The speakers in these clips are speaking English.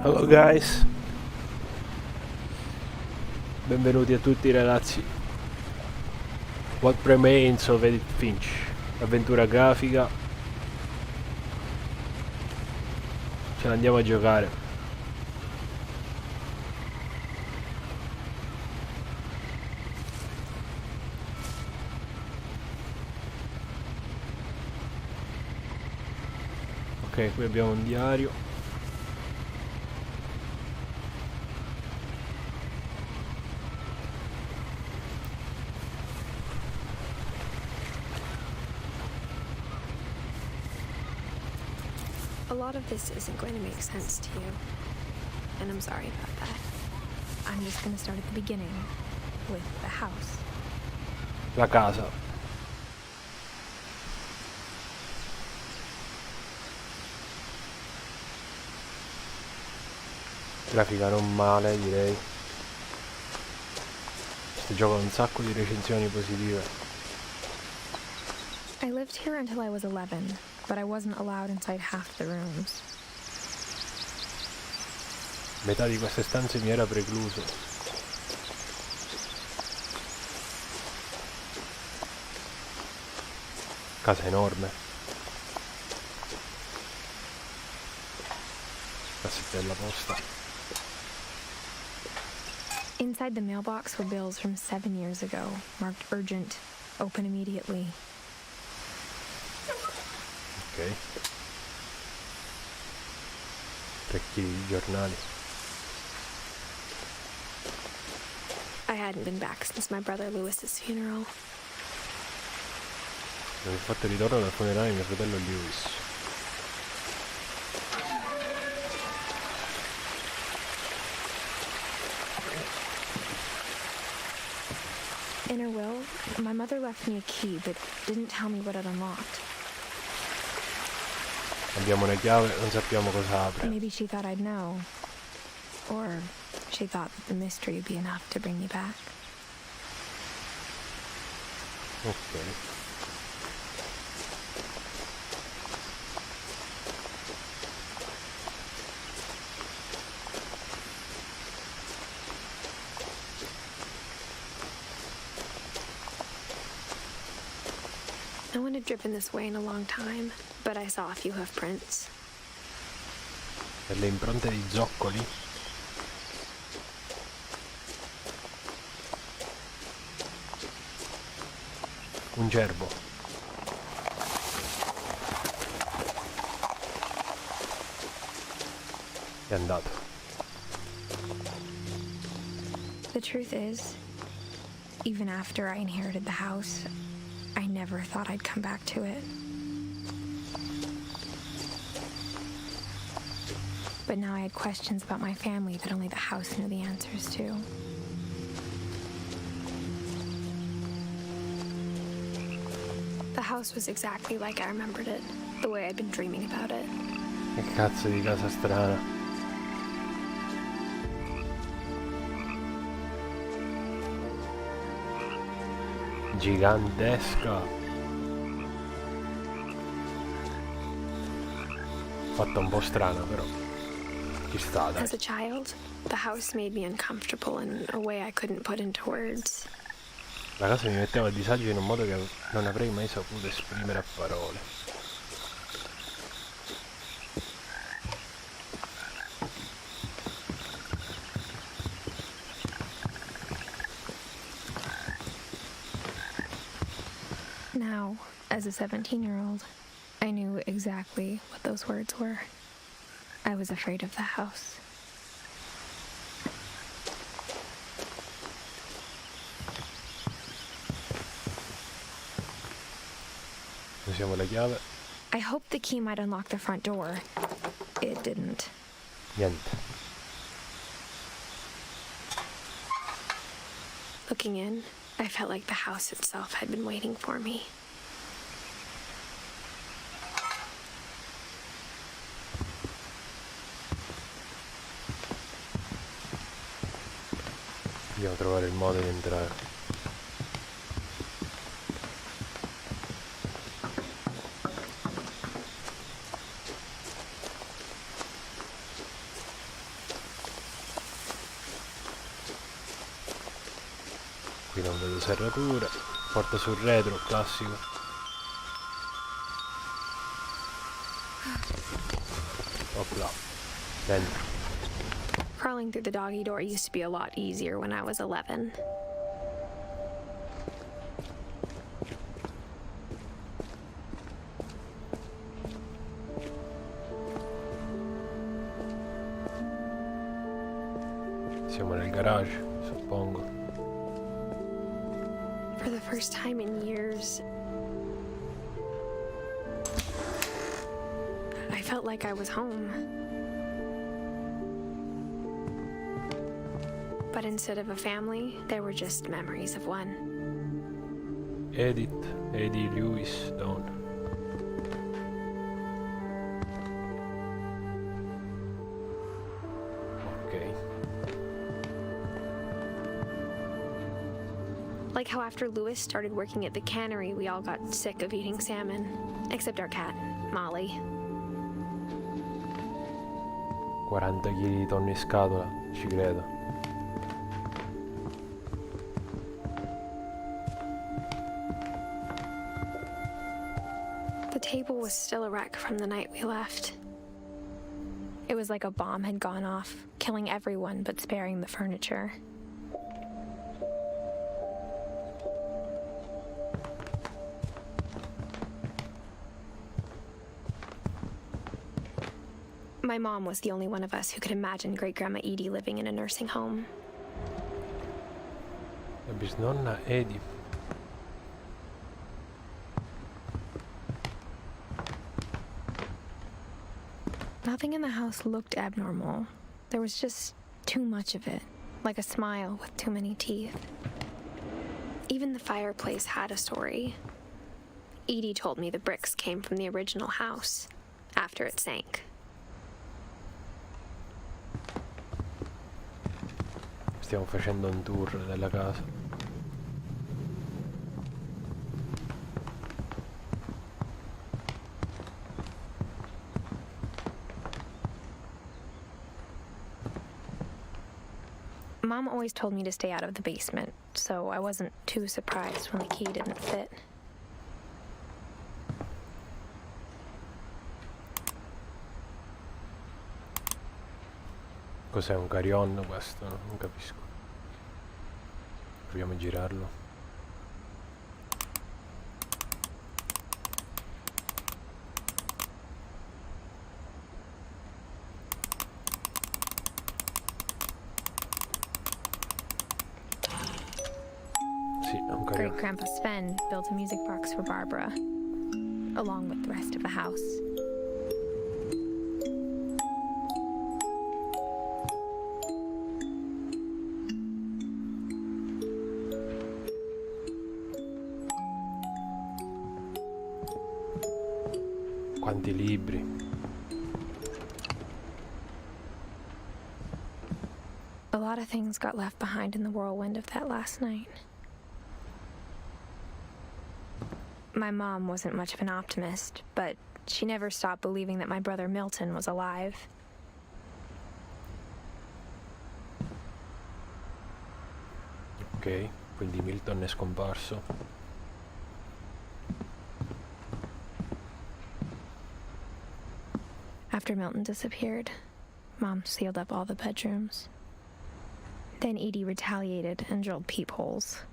Hello guys, benvenuti a tutti ragazzi. What Remains of Edith Finch, avventura grafica. Ce la andiamo a giocare. Ok, qui abbiamo un diario. A lot of this isn't going to make sense to you, and I'm sorry about that. I'm just going to start at the beginning, with the house. La casa. Grafica non male, direi. Questo gioco ha un sacco di recensioni positive. I lived here until I was 11, but I wasn't allowed inside half the rooms. Metà di queste stanze mi era precluso. Casa enorme. Cassetta della posta. Inside the mailbox were bills from 7 years ago, marked urgent, open immediately. Ok. 3 kg di giornali. I hadn't been back since my brother Lewis's funeral. Non ho fatto ritorno dal funerale di mio fratello Lewis. In her will, my mother left me a key, but didn't tell me what it unlocked. Abbiamo una chiave, non sappiamo cosa apre. Maybe she thought I'd know. Or she thought that the mystery would be enough to bring me back. Ok. No one had driven this way in a long time, but I saw a few hoof prints. Delle impronte di zoccoli. Un cervo. È andato. The truth is, even after I inherited the house, I never thought I'd come back to it. But now I had questions about my family that only the house knew the answers to. The house was exactly like I remembered it, the way I'd been dreaming about it. Che cazzo di casa strana. Gigantesca. Fatta un po' strana però. Ci sta, dai. As a child, the house made me uncomfortable in a way I couldn't put into words. La casa mi metteva a disagio in un modo che non avrei mai saputo esprimere a parole. Now, as a 17-year-old, I knew exactly what those words were. I was afraid of the house. Usiamo la chiave. I hoped the key might unlock the front door. It didn't. Niente. Looking in, I felt like the house itself had been waiting for me. Dobbiamo trovare il modo di entrare. Qui non vedo serrature. Porta sul retro, classico. Opla. Dentro. Crawling through the doggy door used to be a lot easier when I was 11. Siamo nel garage, suppongo. For the first time in years, I felt like I was home. But instead of a family, there were just memories of one. Edith, Eddie, Lewis, Dawn. Ok. Like how after Lewis started working at the cannery, we all got sick of eating salmon. Except our cat, Molly. 40 kg di tonno in scatola, ci credo. The table was still a wreck from the night we left. It was like a bomb had gone off, killing everyone but sparing the furniture. My mom was the only one of us who could imagine Great-Grandma Edie living in a nursing home. La bisnonna Edith. Nothing in the house looked abnormal. There was just too much of it, like a smile with too many teeth. Even the fireplace had a story. Edie told me the bricks came from the original house, after it sank. Stiamo facendo un tour della casa. Mom always told me to stay out of the basement, so I wasn't too surprised when the key didn't fit. Cos'è un carillon questo? Non capisco. Proviamo a girarlo. Sì, è un carillon. Great-Grandpa Sven built a music box for Barbara, along with the rest of the house. Quanti libri. A lot of things got left behind in the whirlwind of that last night. My mom wasn't much of an optimist, but she never stopped believing that my brother Milton was alive. Ok, quindi Milton è scomparso. After Milton disappeared, Mom sealed up all the bedrooms. Then Edie retaliated and drilled peepholes.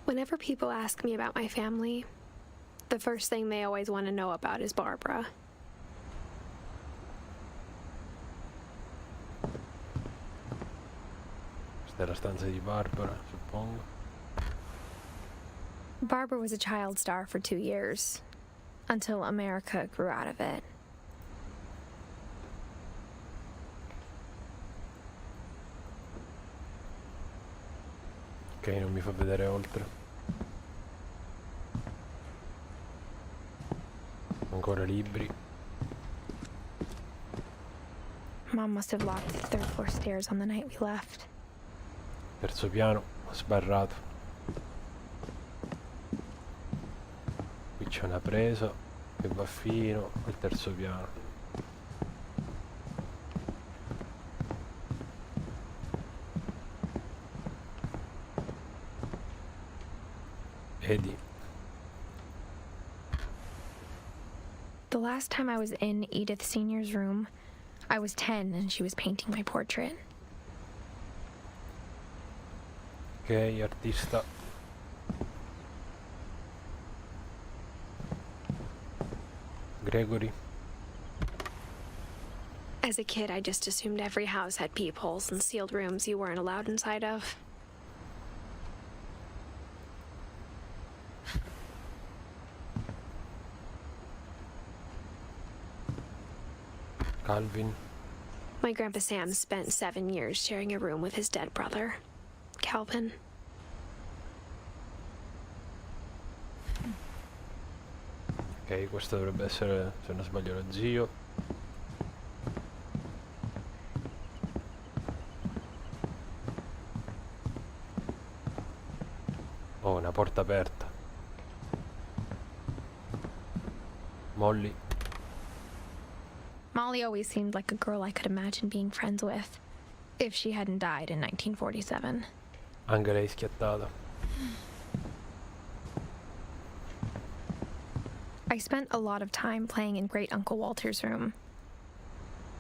Whenever people ask me about my family, the first thing they always want to know about is Barbara. Questa è la stanza di Barbara, suppongo. Barbara was a child star for 2 years, until America grew out of it. Ok, non mi fa vedere oltre. Ancora libri. Mom must have locked the third floor stairs on the night we left. Terzo piano, sbarrato. Qui c'è una presa che va fino al terzo piano. Eddie. The last time I was in Edith Senior's room, I was 10 and she was painting my portrait. Ok, artista. Gregory. As a kid, I just assumed every house had peepholes and sealed rooms you weren't allowed inside of. Calvin. My Grandpa Sam spent 7 years sharing a room with his dead brother, Calvin. Ok, questo dovrebbe essere, se non sbaglio, lo zio. Oh, una porta aperta. Molly. Molly always seemed like a girl I could imagine being friends with, if she hadn't died in 1947. Anche lei schiattata. I spent a lot of time playing in Great Uncle Walter's room.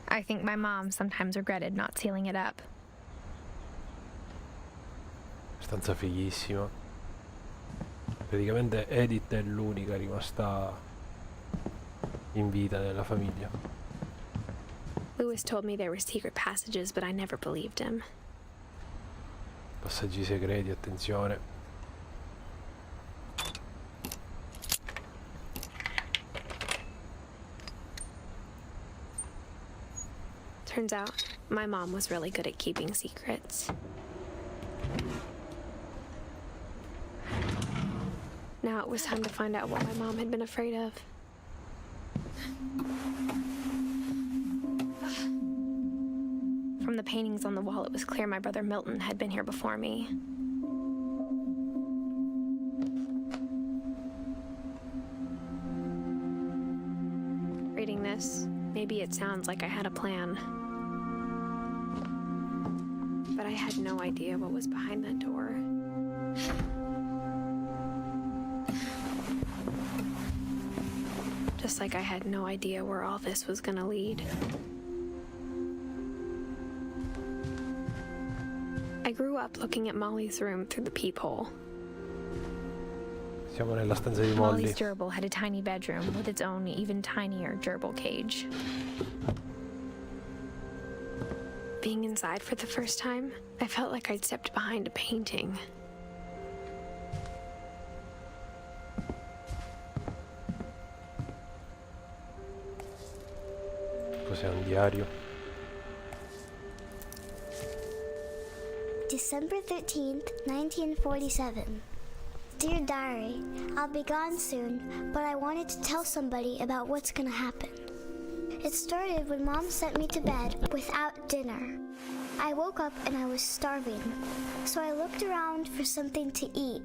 I think my mom sometimes regretted not sealing it up. Stanza fighissima. Praticamente Edith è l'unica rimasta in vita nella famiglia. Lewis told me there were secret passages, but I never believed him. Passaggi segreti, attenzione. Turns out, my mom was really good at keeping secrets. Now it was time to find out what my mom had been afraid of. From the paintings on the wall, it was clear my brother Milton had been here before me. Reading this, maybe it sounds like I had a plan. But I had no idea what was behind that door. Just like I had no idea where all this was gonna lead. I grew up looking at Molly's room through the peephole. Siamo nella stanza di Molly. Molly's gerbil had a tiny bedroom with its own even tinier gerbil cage. Being inside for the first time, I felt like I'd stepped behind a painting. Cos'è un diario? December 13th, 1947. Dear Diary, I'll be gone soon, but I wanted to tell somebody about what's gonna happen. It started when Mom sent me to bed without dinner. I woke up and I was starving, so I looked around for something to eat.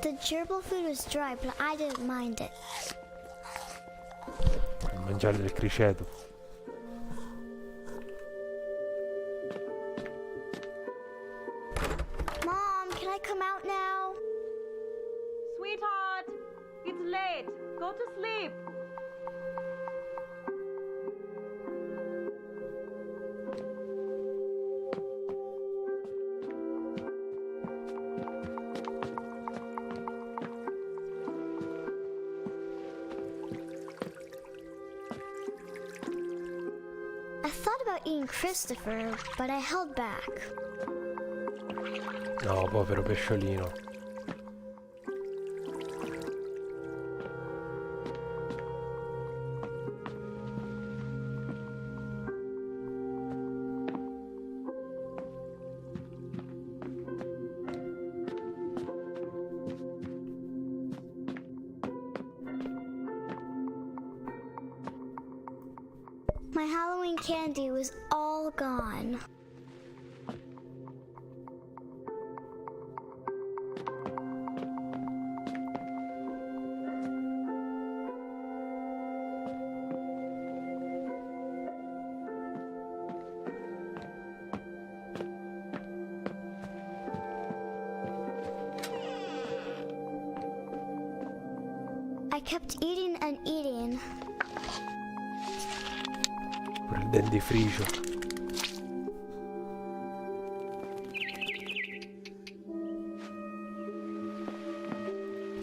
The gerbil food was dry, but I didn't mind it. Mangiare del criceto. Mom, can I come out now? Sweetheart, it's late. Go to sleep. I thought about eating Christopher, but I held back. No, povero pesciolino. My Halloween candy was all gone. I kept eating and eating. Pure il dentifricio.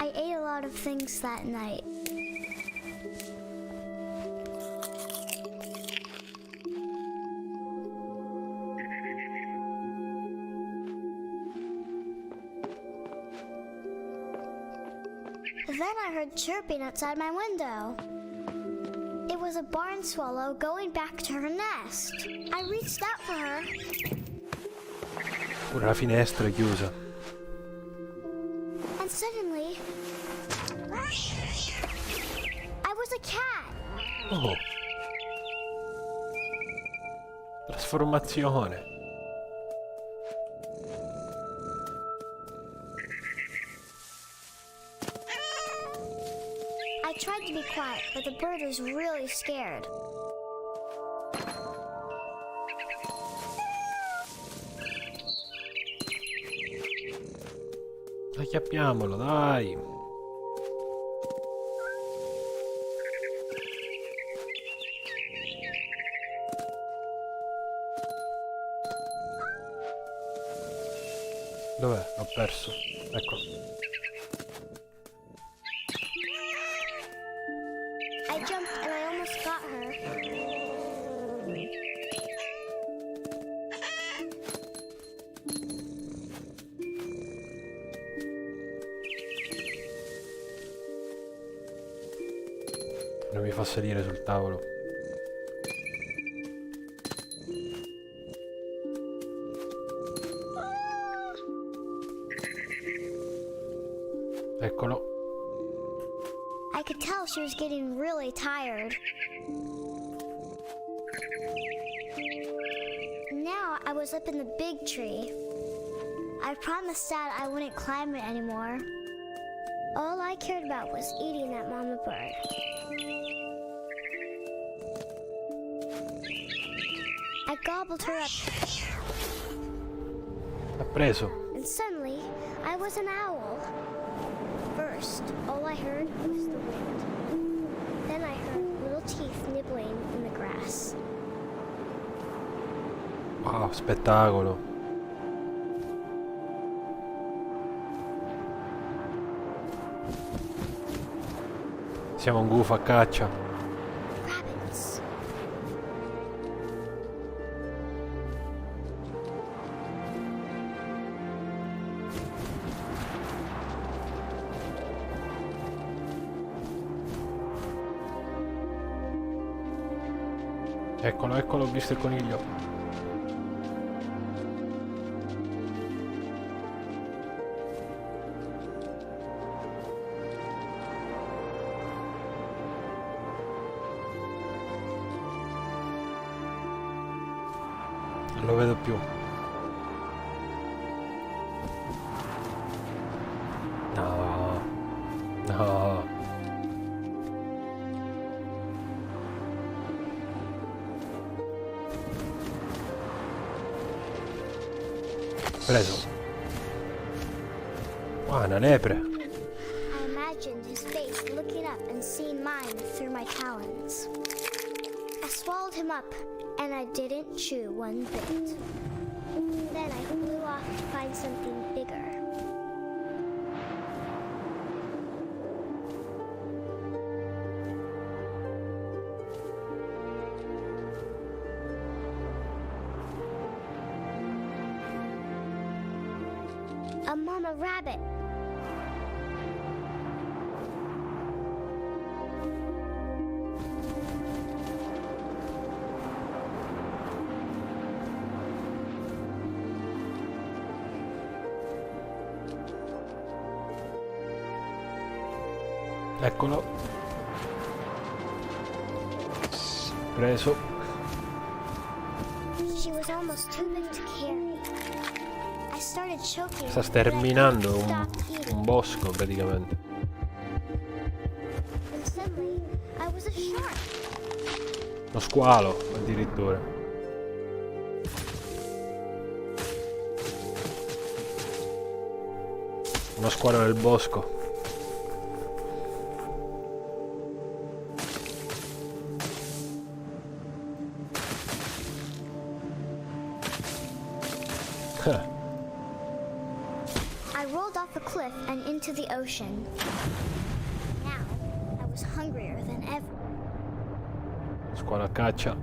I ate a lot of things that night. Then I heard chirping outside my window. It was a barn swallow going back to her nest. I reached out for her. Pure la finestra è chiusa. And suddenly, I was a cat. Oh. Trasformazione. I tried to be quiet, but the bird was really scared. Acchiappiamolo, dai. Dov'è? L'ho perso. Ecco. I jumped and I almost got her. Non mi fa salire sul tavolo. Eccolo. I could tell she was getting really tired. Now I was up in the big tree. I promised Dad I wouldn't climb it anymore. All I cared about was eating that mama bird. I gobbled her up, Ha preso. and suddenly I was an owl. First, all I heard was the wind. Then I heard little teeth nibbling in the grass. Wow, spettacolo. Siamo un gufo a caccia. Rabbits. Eccolo, eccolo, ho visto il coniglio. Non lo vedo più. No. No. Preso. Ah, una lepre. I imagined his face looking up and seeing mine through my talons. I swallowed him up, and I didn't chew one bit. Then I flew off to find something bigger. A mama rabbit. Eccolo. Preso. She was almost too big to carry. I started choking. Sta sterminando but I couldn't stop un eating. bosco praticamente. And suddenly, I was a shark. Uno squalo addirittura. Uno squalo nel bosco. rolled off a cliff and into the ocean. Now, I was hungrier than ever. Scuola a caccia.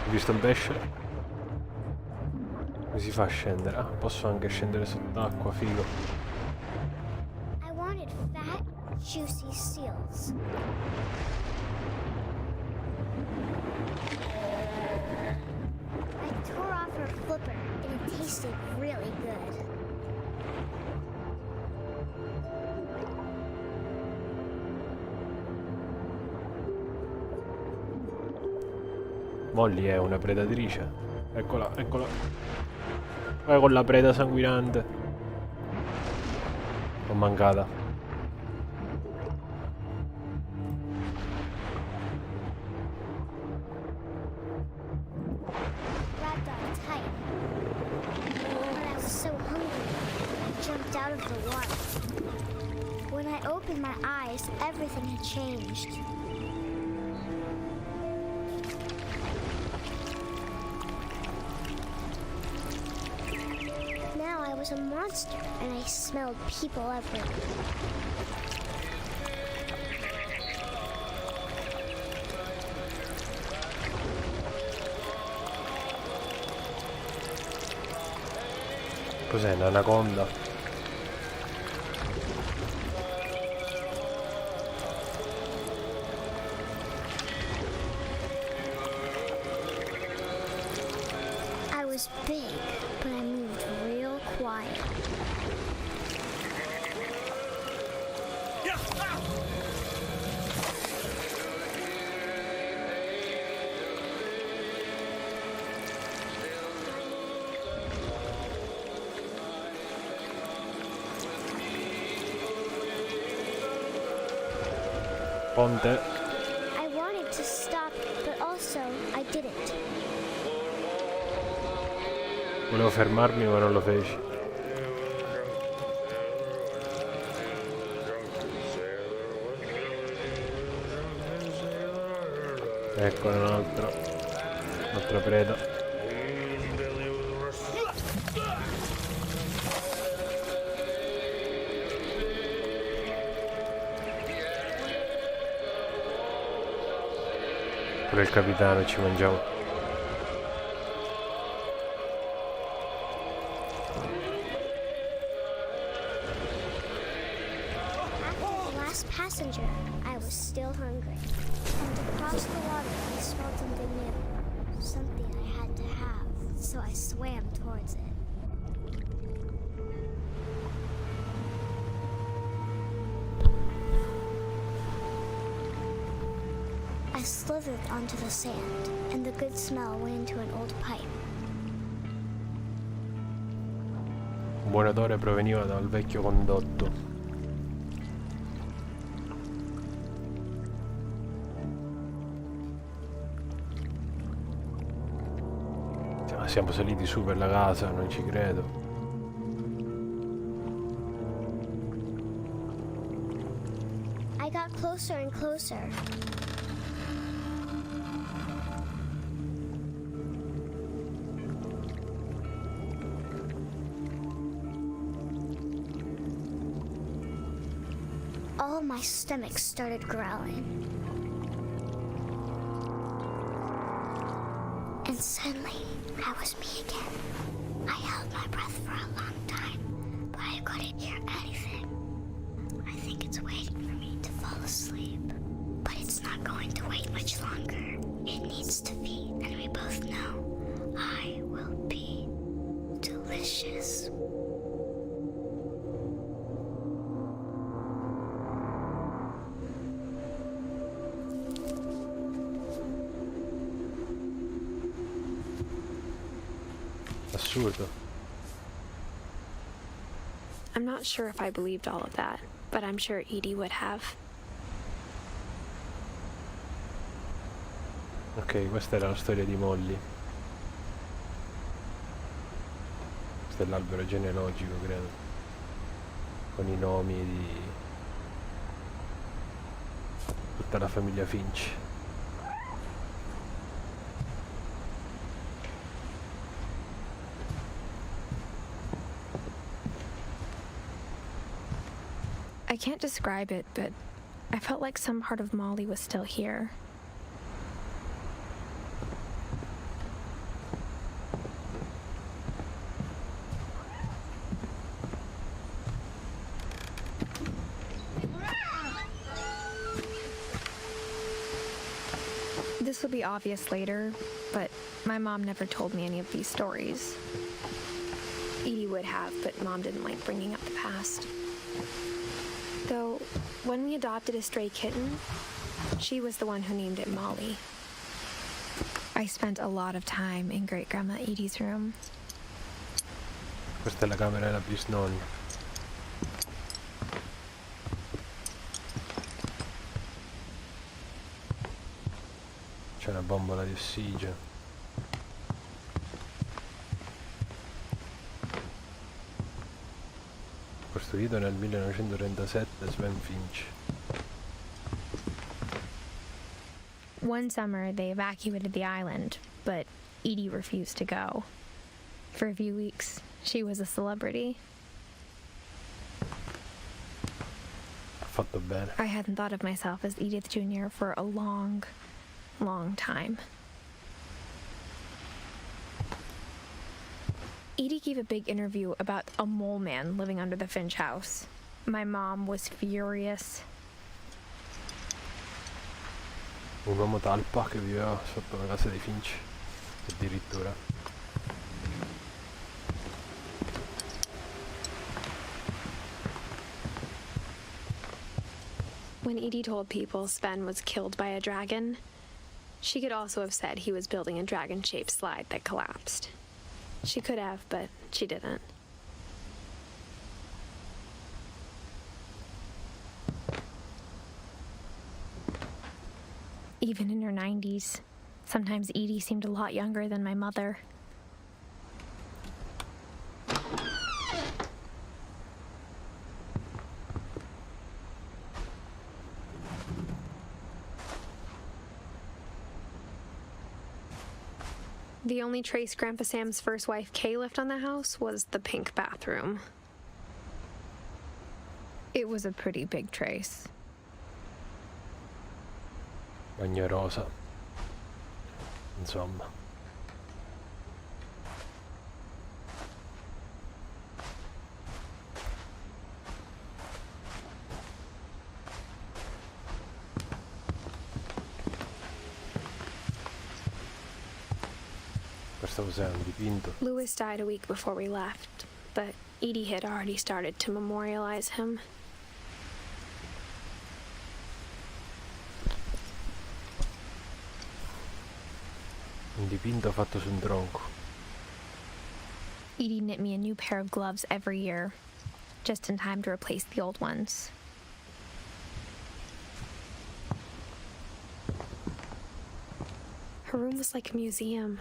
Hai visto il pesce? Come si fa a scendere? Ah, posso anche scendere sott'acqua, figo. I wanted fat, juicy seals. I tore off her flipper and it tasted really good. Molly è una predatrice. Eccola, eccola. Vai con la preda sanguinante. L'ho mancata. Grabbed on tight. But I was so hungry, I jumped out of the water. When I opened my eyes, everything had changed. Now I was a monster, and I smelled people everywhere. Cos'è, un'anaconda? I was big, but I moved real quiet. Ponte. I wanted to stop, but also I didn't. Volevo fermarmi ma non lo feci. Ecco un'altra preda. Pure il capitano ci mangiamo. After the last passenger, I was still hungry. And across the water, I smelled something new. Something I had to have, so I swam towards it. I slithered onto the sand, and the good smell went into an old pipe. Un buon odore proveniva dal vecchio condotto. Siamo saliti su per la casa, non ci credo. I got closer and closer. All my stomach started growling. And suddenly, I was me again. I held my breath for a long time, but I couldn't hear anything. I think it's waiting for me to fall asleep. But it's not going to wait much longer. It needs to feed, and we both know I will be delicious. Assurdo. I'm not sure if I believed all of that, but I'm sure Edie would have. Ok, questa era la storia di Molly. Questo è l'albero genealogico, credo. con i nomi di tutta la famiglia Finch. I can't describe it, but I felt like some part of Molly was still here. This will be obvious later, but my mom never told me any of these stories. Edie would have, but Mom didn't like bringing up the past. Though, when we adopted a stray kitten, she was the one who named it Molly. I spent a lot of time in Great-Grandma Edie's room. Questa è la camera della bisnonna. C'è una bombola di ossigeno. Costruito nel 1937, Sven Finch. One summer, they evacuated the island, but Edie refused to go. For a few weeks, she was a celebrity. Ha fatto bene. I hadn't thought of myself as Edith Jr. for a long, long time. Edie gave a big interview about a mole man living under the Finch house. My mom was furious. Un uomo talpa che viveva sotto la casa dei Finch, addirittura. When Edie told people Sven was killed by a dragon, she could also have said he was building a dragon-shaped slide that collapsed. She could have, but she didn't. Even in her 90s, sometimes Edie seemed a lot younger than my mother. The only trace Grandpa Sam's first wife, Kay, left on the house was the pink bathroom. It was a pretty big trace. Bagno rosa. Insomma. Questo cos'è, un dipinto? Louis died a week before we left, but Edie had already started to memorialize him. Un dipinto fatto su un tronco. Edie knit me a new pair of gloves every year, just in time to replace the old ones. Her room was like a museum.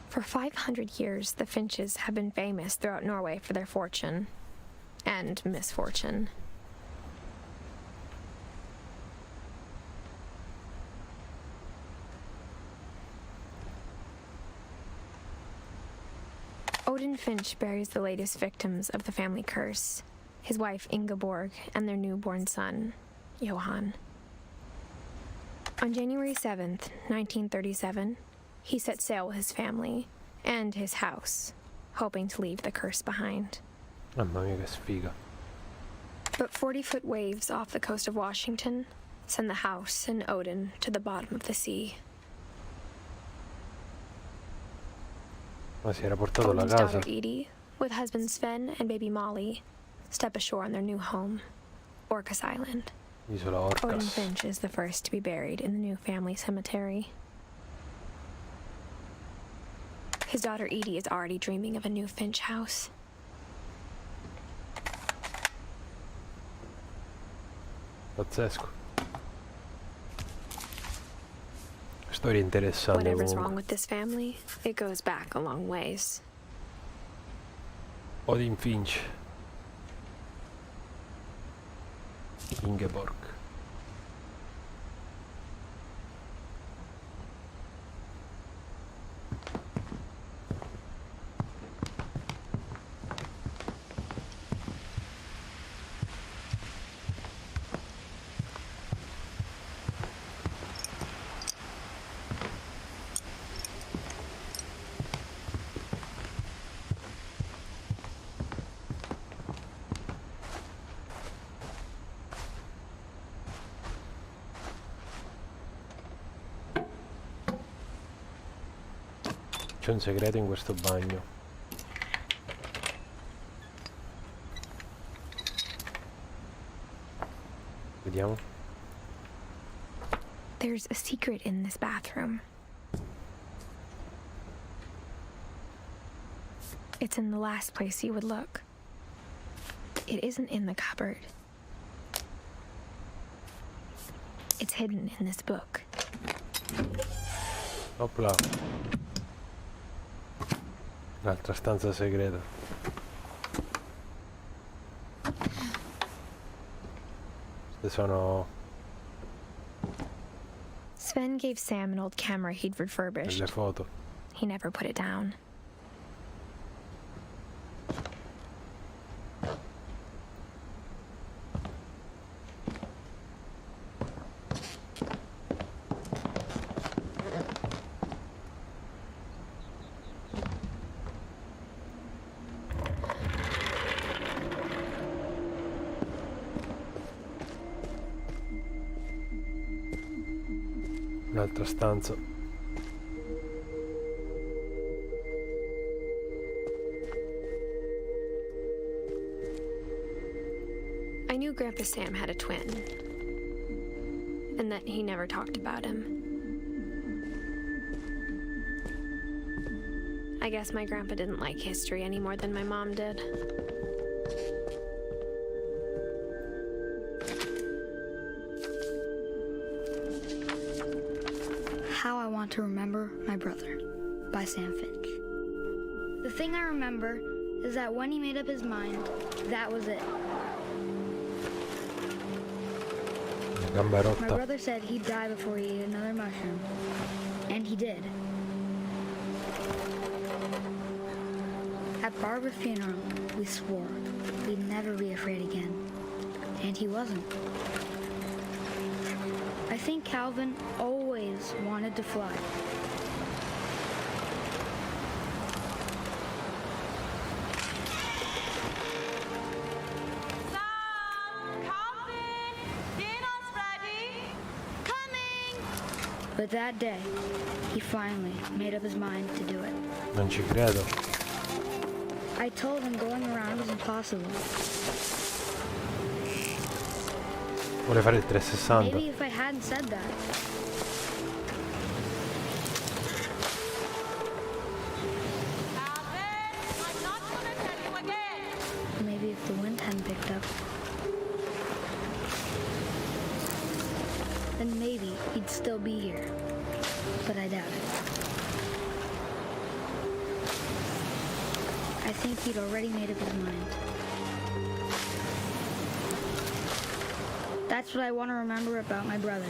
For 500 years, the Finches have been famous throughout Norway for their fortune and misfortune. Odin Finch buries the latest victims of the family curse, his wife Ingeborg and their newborn son, Johan. On January 7th, 1937, he set sail with his family and his house, hoping to leave the curse behind. Mamma mia che sfiga. But 40-foot waves off the coast of Washington send the house and Odin to the bottom of the sea. Ma si era portato la Odin's casa. daughter Edie, with husband Sven and baby Molly, step ashore on their new home, Orcas Island. Isola Odin Orcas. Finch is the first to be buried in the new family cemetery. His daughter Edie is already dreaming of a new Finch house. Pazzesco. Storia interessante Whatever's comunque. wrong with this family, it goes back a long ways. Edith Finch. Ingeborg. C'è un segreto in questo bagno. Vediamo. There's a secret in this bathroom. It's in the last place you would look. It isn't in the cupboard. It's hidden in this book. Opla. Un'altra stanza segreta. Queste sono Sven gave Sam an old camera he'd refurbished. delle foto. He never put it down. Un'altra stanza. I knew Grandpa Sam had a twin, and that he never talked about him. I guess my grandpa didn't like history any more than my mom did. How I Want to Remember My Brother by Sam Finch. The thing I remember is that when he made up his mind, that was it. Gamba My rotta. brother said he'd die before he ate another mushroom. And he did. At Barbara's funeral, we swore we'd never be afraid again. And he wasn't. I think Calvin always wanted to fly. Sam, Calvin, dinner's ready. Coming. But that day, he finally made up his mind to do it. Non ci credo. I told him going around was impossible. Vuole fare il 360. Maybe if I hadn't said that. Calvin, I'm not gonna tell you again. Maybe if the wind hadn't picked up. Then maybe he'd still be here. But I doubt it. I think he'd already made up his mind. That's what I want to remember about my brother.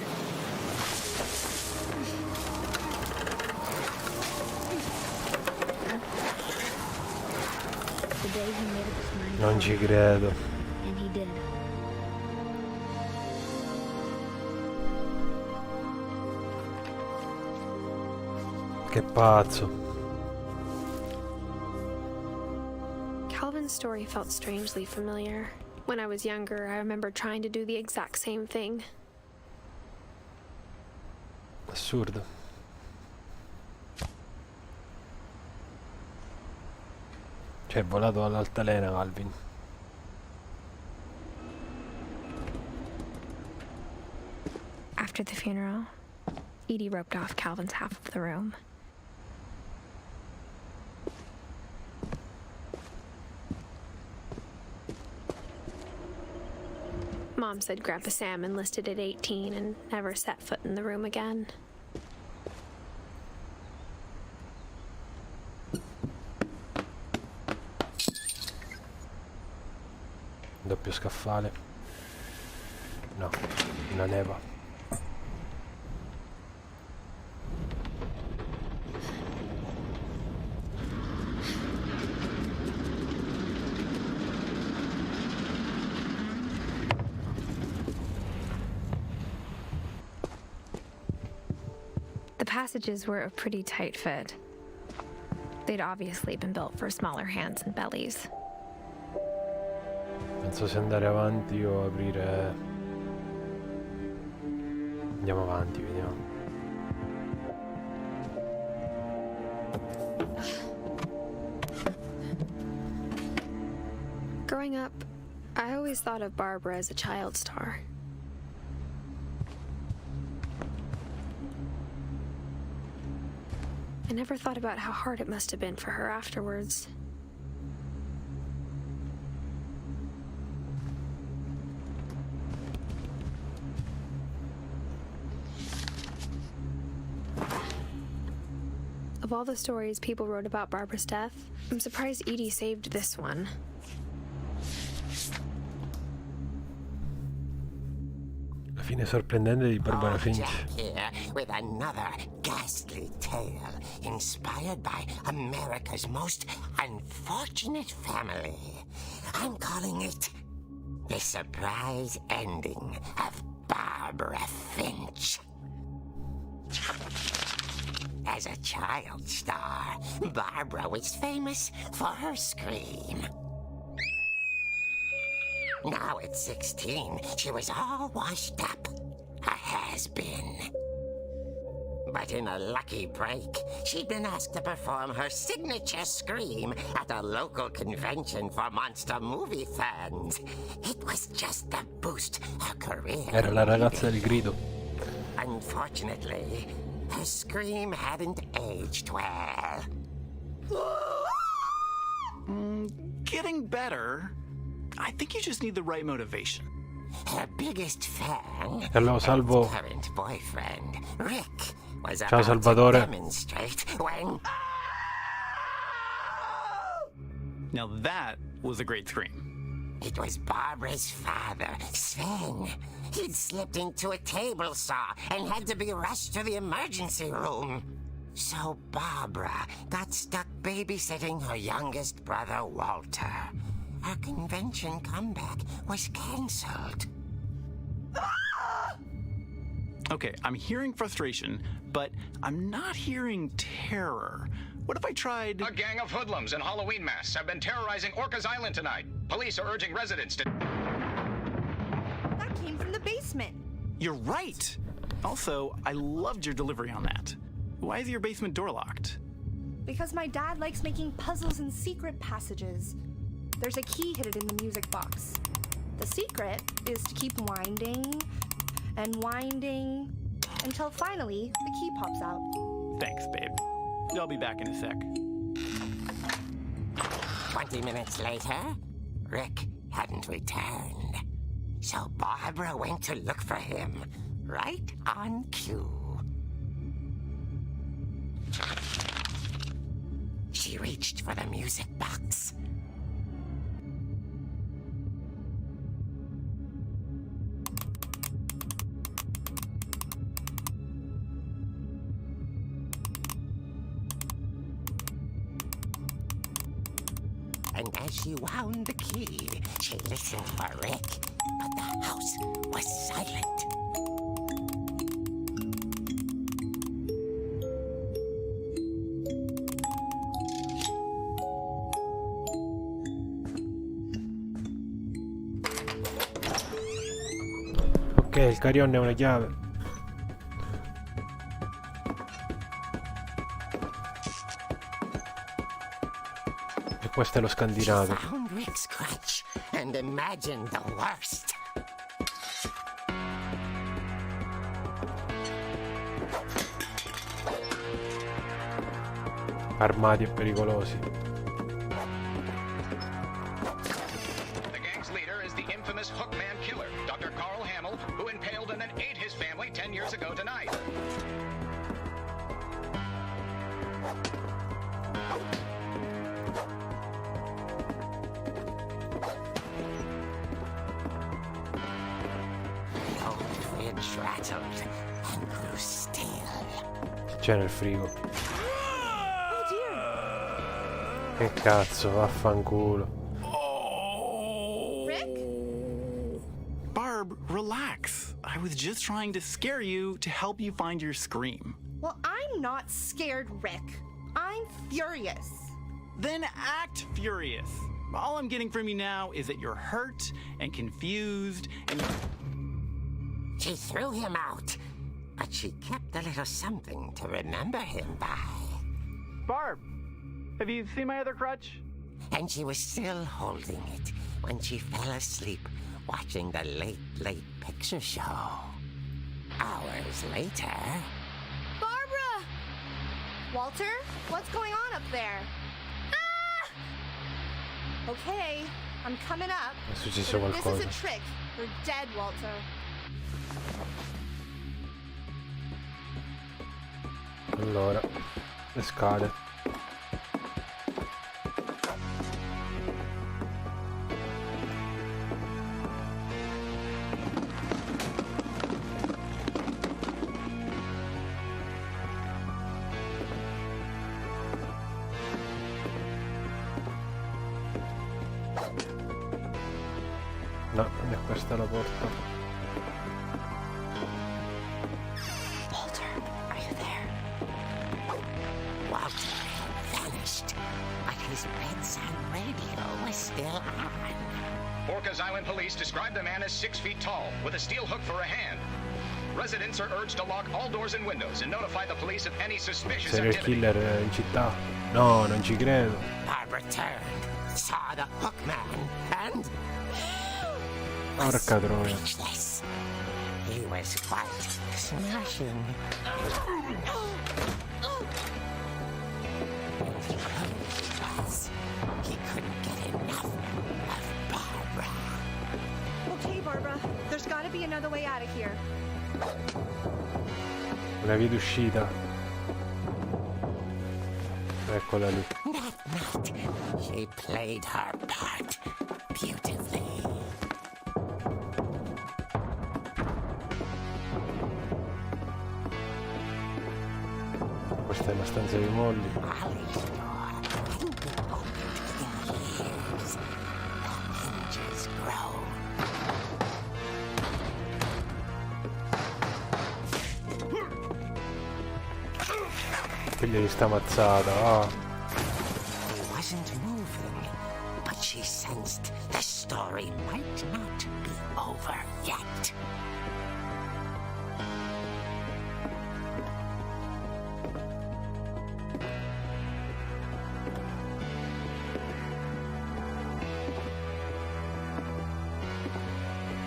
The day he made up his mind. Non ci credo. And he did. Che pazzo. Calvin's story felt strangely familiar. When I was younger, I remember trying to do the exact same thing. Assurdo. Cioè, è volato all'altalena, Calvin. After the funeral, Edie roped off Calvin's half of the room. Mom said Grandpa Sam enlisted at 18 and never set foot in the room again. Doppio scaffale. No, una leva. The passages were a pretty tight fit. They'd obviously been built for smaller hands and bellies. Non so se andare avanti o aprire. Andiamo avanti, vediamo. Growing up, I always thought of Barbara as a child star. I never thought about how hard it must have been for her afterwards. Of all the stories people wrote about Barbara's death, I'm surprised Edie saved this one. La fine sorprendente di Barbara Finch. Jack here with another ghastly tale inspired by America's most unfortunate family. I'm calling it The Surprise Ending of Barbara Finch. As a child star, Barbara was famous for her scream. Now at 16, she was all washed up. A has-been. But in a lucky break, she'd been asked to perform her signature scream at a local convention for monster movie fans. It was just to boost her career. Era la ragazza del grido. Unfortunately, her scream hadn't aged well. Getting better. I think you just need the right motivation. Her biggest fan, Hello, Salvo. and current boyfriend, Rick, was Ciao, about Salvatore. to demonstrate when... Now that was a great scream. It was Barbara's father, Sven. He'd slipped into a table saw and had to be rushed to the emergency room. So Barbara got stuck babysitting her youngest brother, Walter. Her convention comeback was cancelled. Okay, I'm hearing frustration, but I'm not hearing terror. What if I tried... A gang of hoodlums in Halloween masks have been terrorizing Orcas Island tonight. Police are urging residents to... That came from the basement. You're right! Also, I loved your delivery on that. Why is your basement door locked? Because my dad likes making puzzles and secret passages. There's a key hidden in the music box. The secret is to keep winding and winding until finally the key pops out. Thanks, babe. I'll be back in a sec. 20 minutes later, Rick hadn't returned. So Barbara went to look for him, right on cue. She reached for the music box. And as she wound the key, she listened for Rick, but the house was silent. Ok, il carillon è una chiave. E questo è lo scandinato. Found Rick's crutch and imagined the worst. Armati e pericolosi. The gang's leader is the infamous Hookman killer, Dr. Carl Hamill, who impaled and then ate his family 10 years ago tonight. Finch rattled and grew still. C'è nel frigo. Oh dear. Che cazzo, vaffanculo. Rick? Barb, relax. I was just trying to scare you to help you find your scream. Well, I'm not scared, Rick. I'm furious. Then act furious. All I'm getting from you now is that you're hurt and confused and... She threw him out, but she kept a little something to remember him by. Barb, have you seen my other crutch? And she was still holding it when she fell asleep watching the late picture show. Hours later... Barbara! Walter, what's going on up there? Ah! Okay, I'm coming up. È successo But if qualcosa. this is a trick, you're dead, Walter. Allora, le scale. No, non è questa la porta. Walter, are you there? Walter had vanished, but his bedside radio was still on. Orcas Island police describe the man as 6 feet tall, with a steel hook for a hand. Residents are urged to lock all doors and windows and notify the police of any suspicious Serial activity. killer in città? No, non ci credo. Barbara turned, saw the hook man, and... Porca troia. Speechless. He was quite smashing. He couldn't get enough of Barbara. Okay, Barbara, there's gotta be another way out of here. Una via d'uscita. Eccola lì. That night, she played her part beautifully. Questa è la stanza dei molli. Ollie's door hadn't been opened in years. The hinges grow. Figlia di sta mazzata, ah. He wasn't moving, but she sensed the story might not be over yet.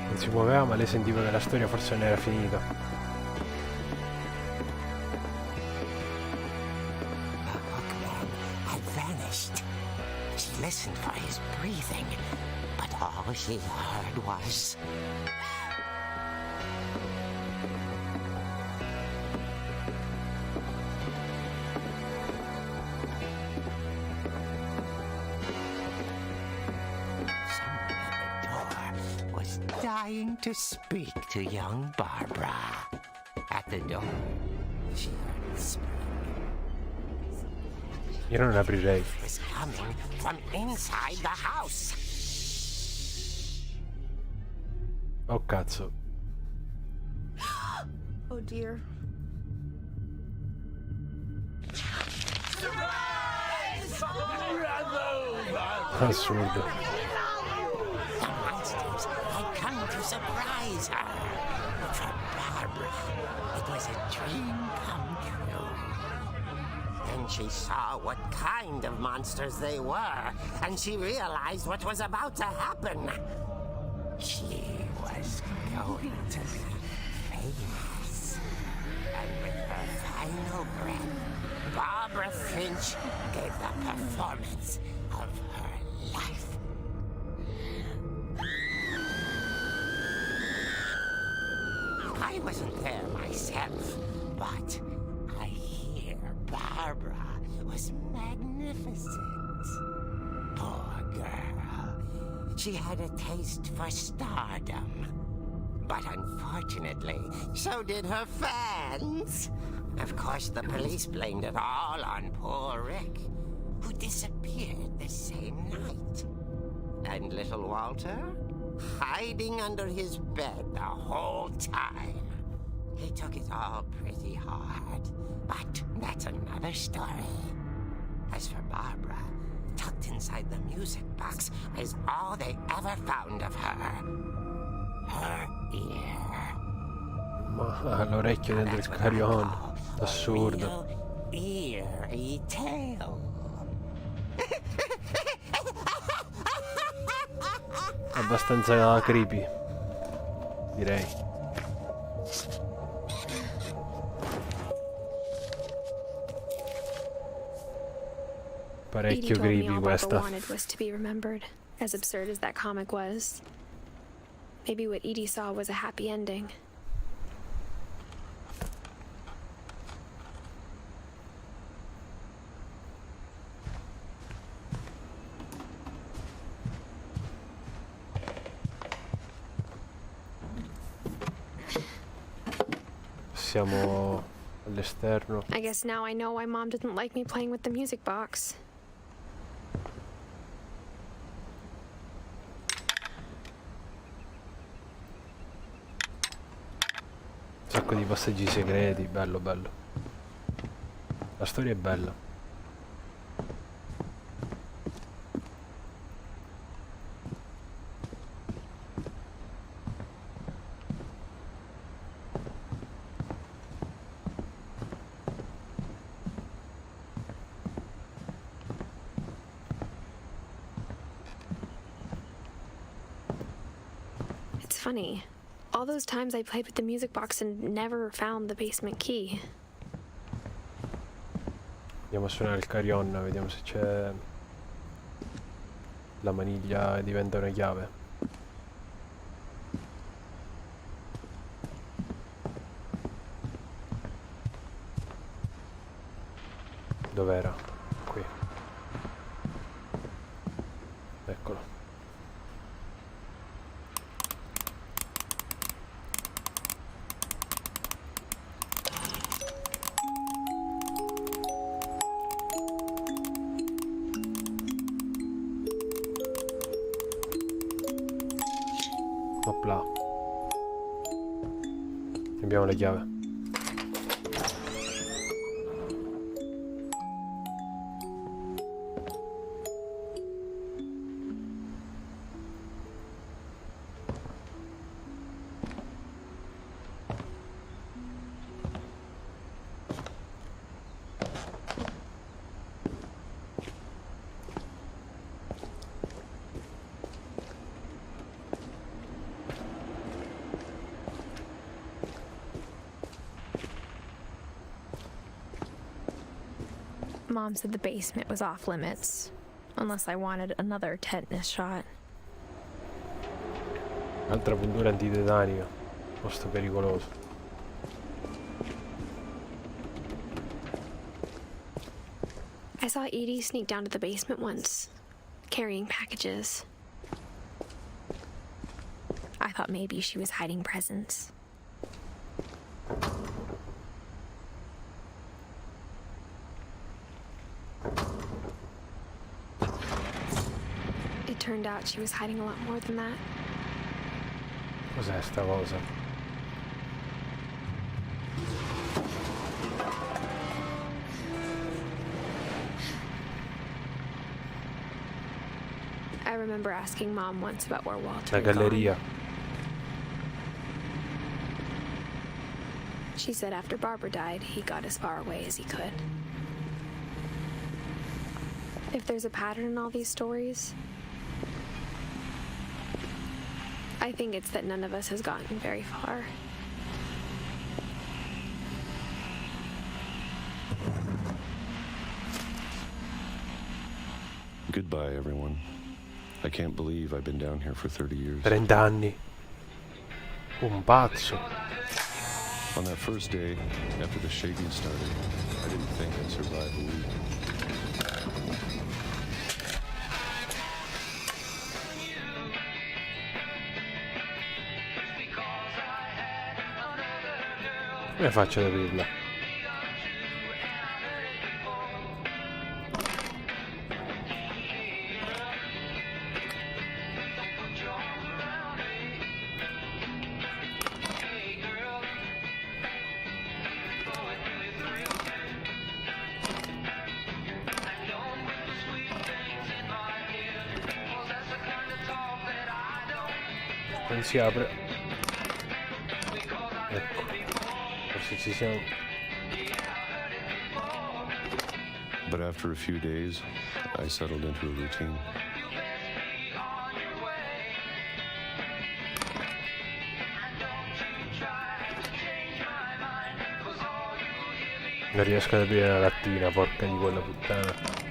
Non si muoveva, ma lei sentiva che la storia forse non era finita. The hookman had vanished. She listened for his breathing, but all she heard was... dying to speak to young Barbara. At the door, she heard whispering. Io non aprirei. It was coming from inside the house. Oh cazzo. Oh dear. Assurdo. The monsters had come to surprise her. For Barbara, it was a dream come true. Then she saw what kind of monsters they were, and she realized what was about to happen. She was going to be famous. And with her final breath, Barbara Finch gave the performance of her life. I wasn't there myself, but I hear Barbara was magnificent. Poor girl. She had a taste for stardom. But unfortunately, so did her fans. Of course, the police blamed it all on poor Rick, who disappeared the same night. And little Walter, hiding under his bed the whole time. He took it all pretty hard, but that's another story. As for Barbara, tucked inside the music box is all they ever found of her. Her ear. Ma l'orecchio dentro il carillon. Assurdo. Eerie tale. Abbastanza creepy, direi. Edie Parecchio told me creepy all Barbara questa. wanted was to be remembered, as absurd as that comic was. Maybe what Edie saw was a happy ending. Siamo all'esterno. I guess now I know why Mom didn't like me playing with the music box. Un sacco di passaggi segreti, bello bello. La storia è bella. It's funny. All those times I played with the music box and never found the basement key. Andiamo a suonare il carillon, vediamo se c'è la maniglia e diventa una chiave. Dov'era? Qui. Eccolo. Opla. Abbiamo la chiave. Mom said the basement was off limits, unless I wanted another tetanus shot. Altra puntura antitetanica. Posto pericoloso. I saw Edie sneak down to the basement once, carrying packages. I thought maybe she was hiding presents. It turned out she was hiding a lot more than that. Cos'è sta cosa? I remember asking Mom once about where Walter La had gone. galleria. She said after Barbara died, he got as far away as he could. If there's a pattern in all these stories, I think it's that none of us has gotten very far. Goodbye, everyone. I can't believe I've been down here for 30 years. 30 anni. Un pazzo. On that first day, after the shaking started, I didn't think I'd survive a week. Come faccio ad aprirla? Non si apre. Ecco. Forse ci siamo. But after a few days, I settled into a routine. Non riesco ad aprire la lattina, porca di quella puttana.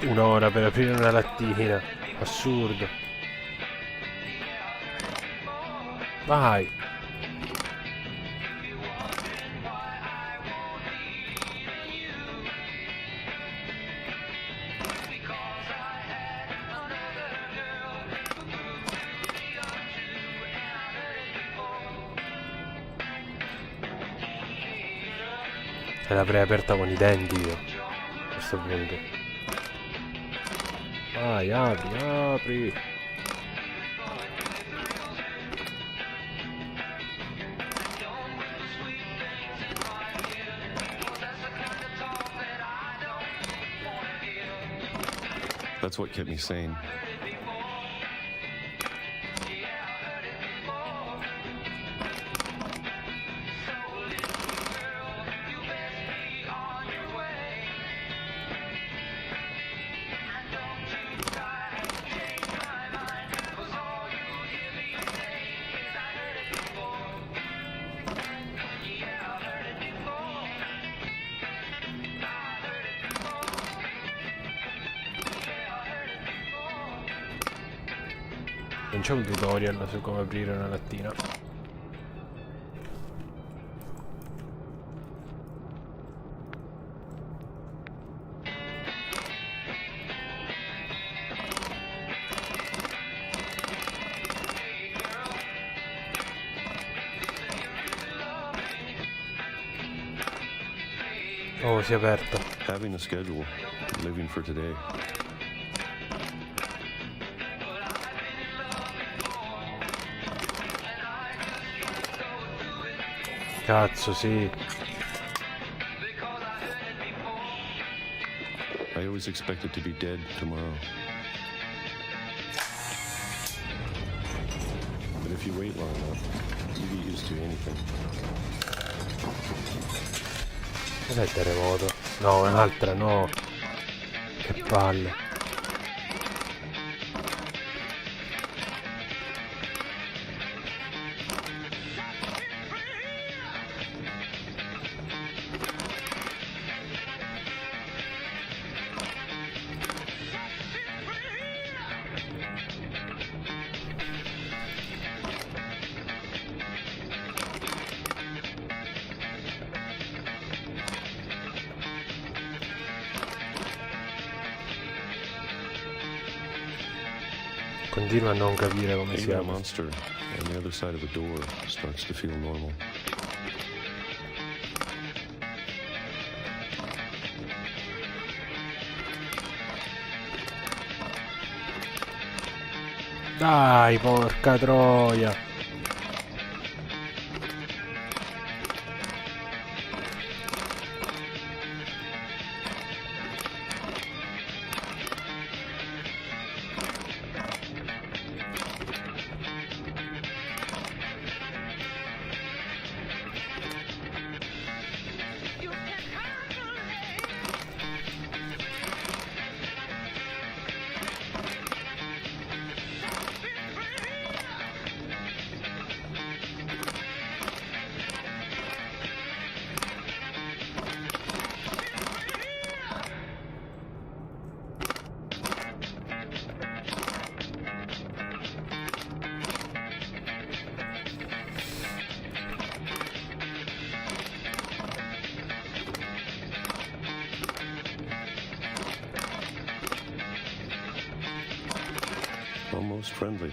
Un'ora per aprire una lattina. Assurdo. Vai. E l'avrei aperta con i denti io. A questo punto. Vai, apri, apri. That's what kept me sane. Non c'è un tutorial su come aprire una lattina. Oh, si è aperto. Having a schedule, living for today. Cazzo, sì. I always expected to be dead tomorrow. But if you wait long enough, you get used to anything. Cos'è il terremoto? No, un'altra, no. Che palle. Continuo a non capire come Even sia. a monster on the other side of the door starts to feel normal. Dai, porca troia. almost friendly.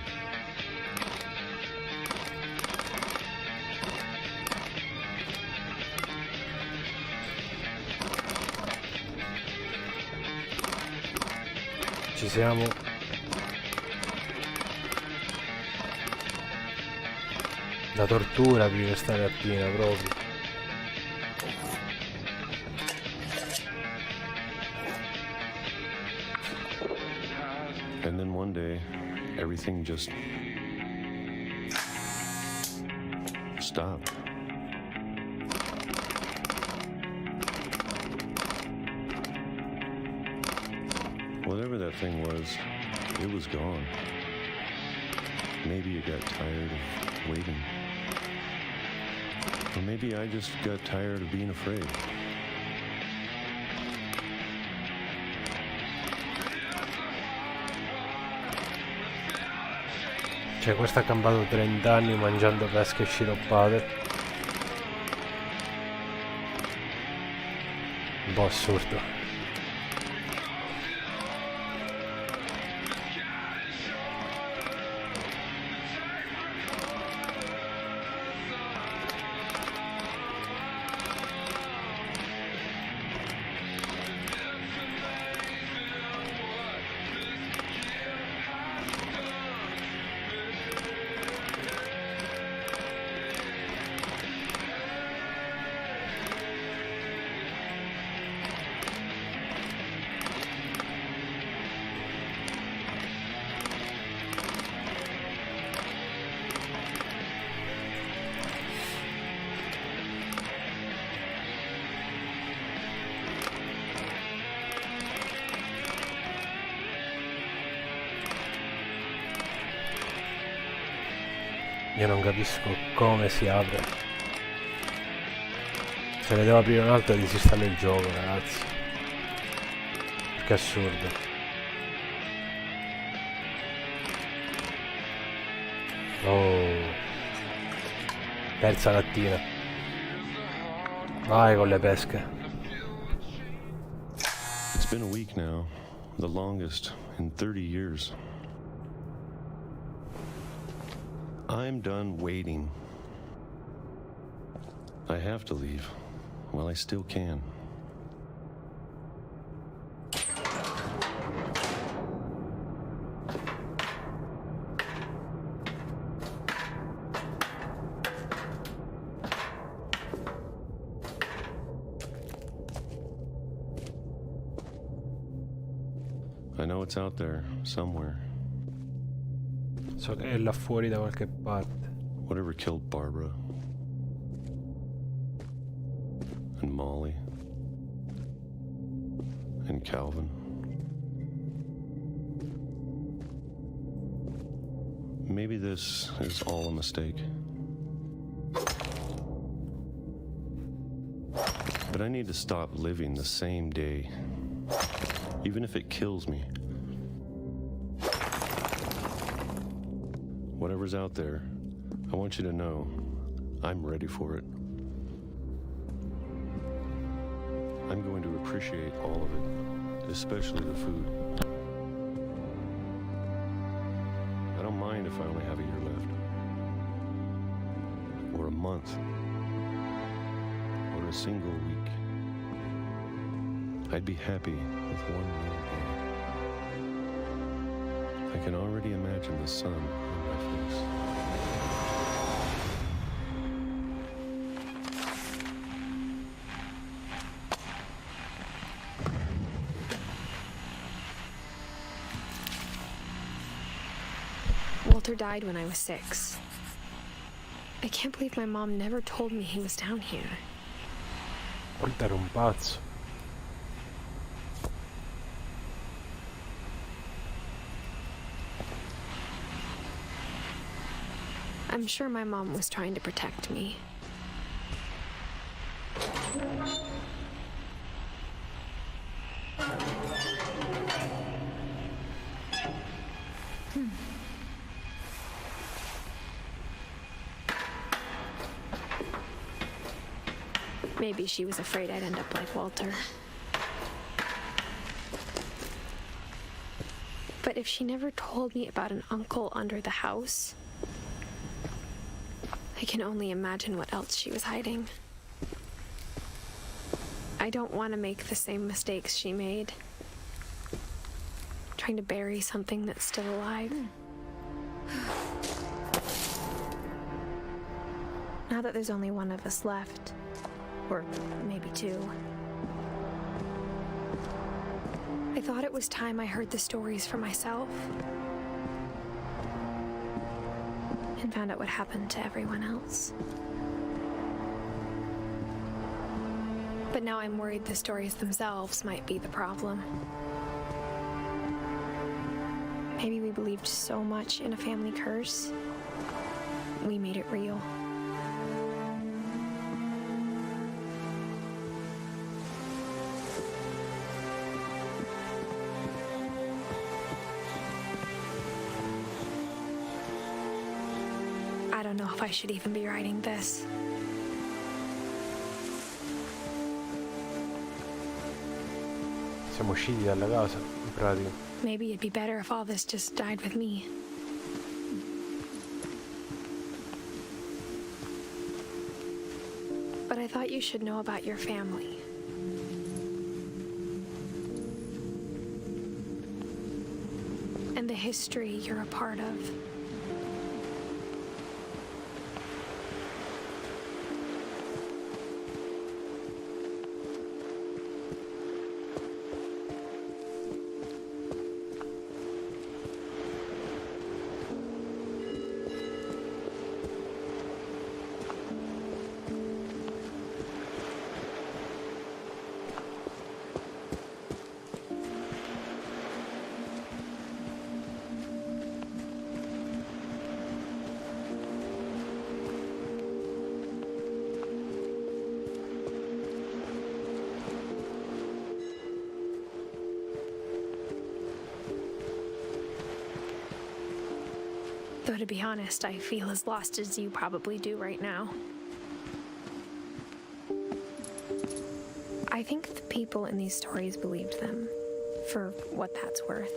Ci siamo. La tortura più che stare a piena proprio. And then one day, everything just stopped. Whatever that thing was, it was gone. Maybe it got tired of waiting. Or maybe I just got tired of being afraid. Cioè, questo ha cambiato 30 anni mangiando pesche sciroppate. Un po' assurdo. Io non capisco come si apre. Se ne devo aprire un altro e disinstalla il gioco, ragazzi. Che assurdo. Oh. Terza lattina. Vai con le pesche. It's been a week now, the longest in 30 years. I'm done waiting. I have to leave while I still can. I know it's out there somewhere. So che è là fuori da qualche parte. Whatever killed Barbara and Molly and Calvin. Maybe this is all a mistake. But I need to stop living the same day, even if it kills me. Whatever's out there, I want you to know I'm ready for it. I'm going to appreciate all of it, especially the food. I don't mind if I only have a year left, or a month, or a single week. I'd be happy with one new day. I can already imagine the sun on my face. Walter died when I was 6. I can't believe my mom never told me he was down here. Walter era un pazzo. I'm sure my mom was trying to protect me. Maybe she was afraid I'd end up like Walter. But if she never told me about an uncle under the house, I can only imagine what else she was hiding. I don't want to make the same mistakes she made. Trying to bury something that's still alive. Now that there's only one of us left, or maybe two, I thought it was time I heard the stories for myself and found out what happened to everyone else. But now I'm worried the stories themselves might be the problem. Maybe we believed so much in a family curse, we made it real. I don't know if I should even be writing this. Siamo usciti dalla casa, in pratica. Maybe it'd be better if all this just died with me. But I thought you should know about your family. And the history you're a part of. Though to be honest, I feel as lost as you probably do right now. I think the people in these stories believed them, for what that's worth.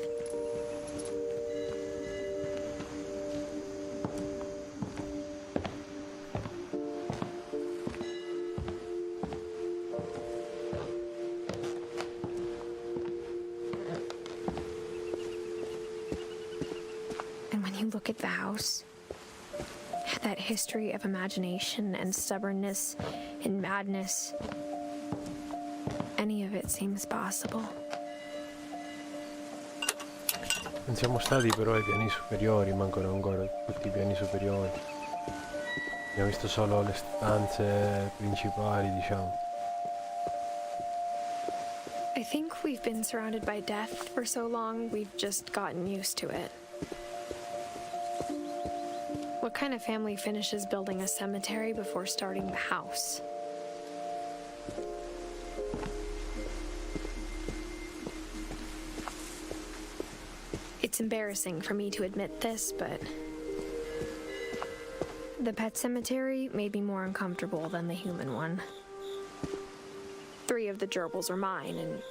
Look at the house. That history of imagination and stubbornness and madness. Any of it seems possible. Non siamo stati però ai piani superiori, mancano ancora tutti i piani superiori. Abbiamo visto solo le stanze principali, diciamo. I think we've been surrounded by death for so long, we've just gotten used to it. What kind of family finishes building a cemetery before starting the house? It's embarrassing for me to admit this, but the pet cemetery made me more uncomfortable than the human one. 3 of the gerbils were mine, and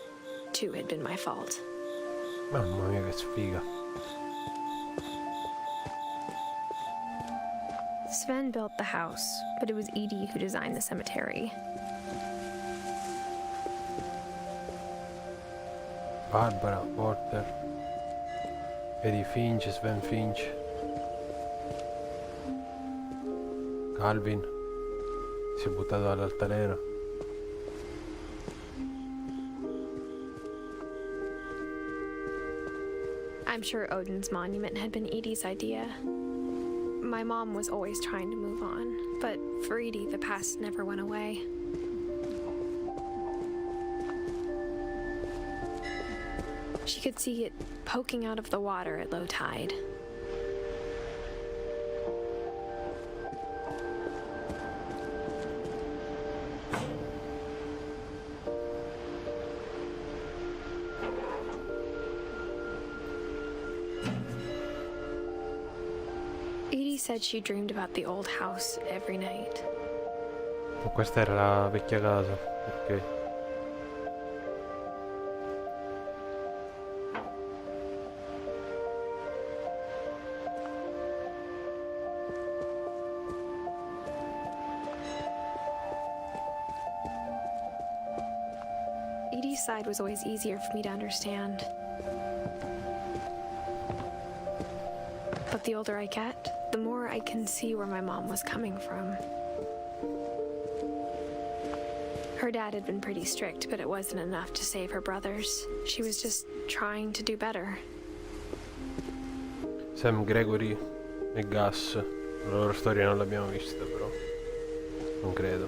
2 had been my fault. Mamma mia, che sfiga. Sven built the house, but it was Edie who designed the cemetery. Barbara, Porter, Edith Finch, Sven Finch, Calvin si è buttato dall'altalena. I'm sure Odin's monument had been Edie's idea. My mom was always trying to move on, but for Edie, the past never went away. She could see it poking out of the water at low tide. Edie said she dreamed about the old house every night. Questa era la vecchia casa, ok. East side was always easier for me to understand. But the older I get, the more I can see where my mom was coming from. Her dad had been pretty strict, but it wasn't enough to save her brothers. She was just trying to do better. Sam, Gregory e Gus, la loro storia non l'abbiamo vista però, non credo.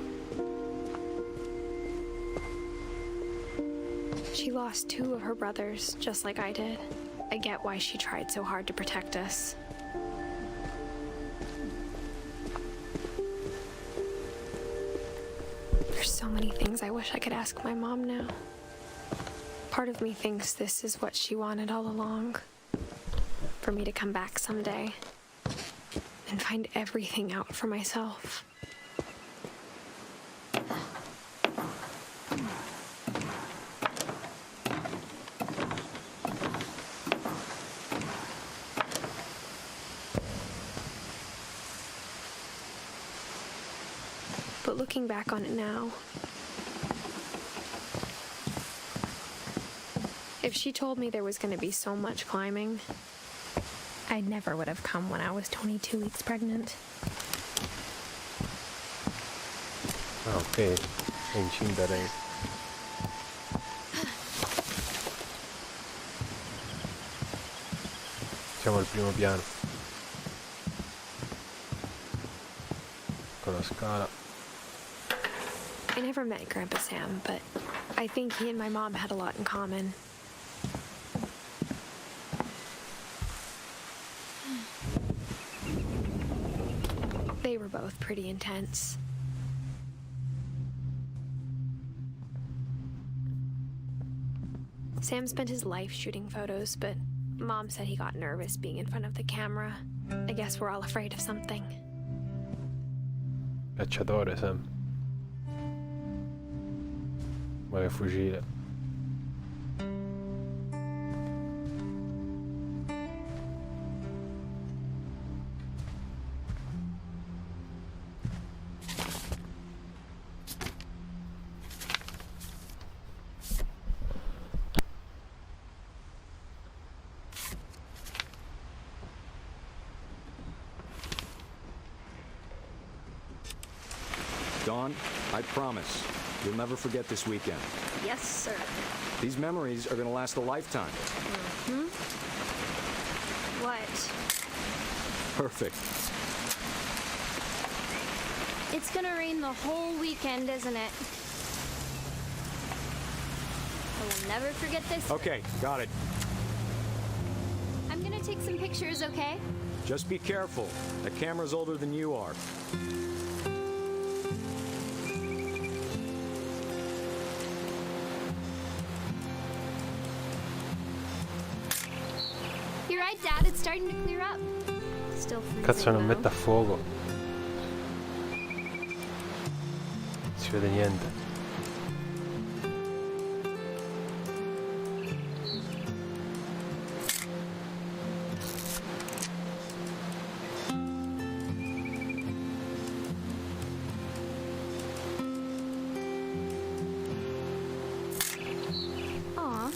She lost 2 of her brothers, just like I did. I get why she tried so hard to protect us. There's so many things I wish I could ask my mom now. Part of me thinks this is what she wanted all along. For me to come back someday and find everything out for myself. But looking back on it now, if she told me there was going to be so much climbing, I never would have come when I was 22 weeks pregnant. Ah, ok, è incinta lei. Siamo al primo piano. Con la scala. I never met Grandpa Sam, but I think he and my mom had a lot in common. They were both pretty intense. Sam spent his life shooting photos, but Mom said he got nervous being in front of the camera. I guess we're all afraid of something. Cacciatore, Sam. Vuole fuggire. Dawn, I promise, you'll never forget this weekend. Yes, sir. These memories are gonna last a lifetime. Hmm? What? Perfect. It's gonna rain the whole weekend, isn't it? I will never forget this. Okay, got it. I'm gonna take some pictures, okay? Just be careful. The camera's older than you are. You're right, Dad. It's starting to clear up. Still freezing, Cazzo, non though. mette a fuoco. Non si vede niente. Aw.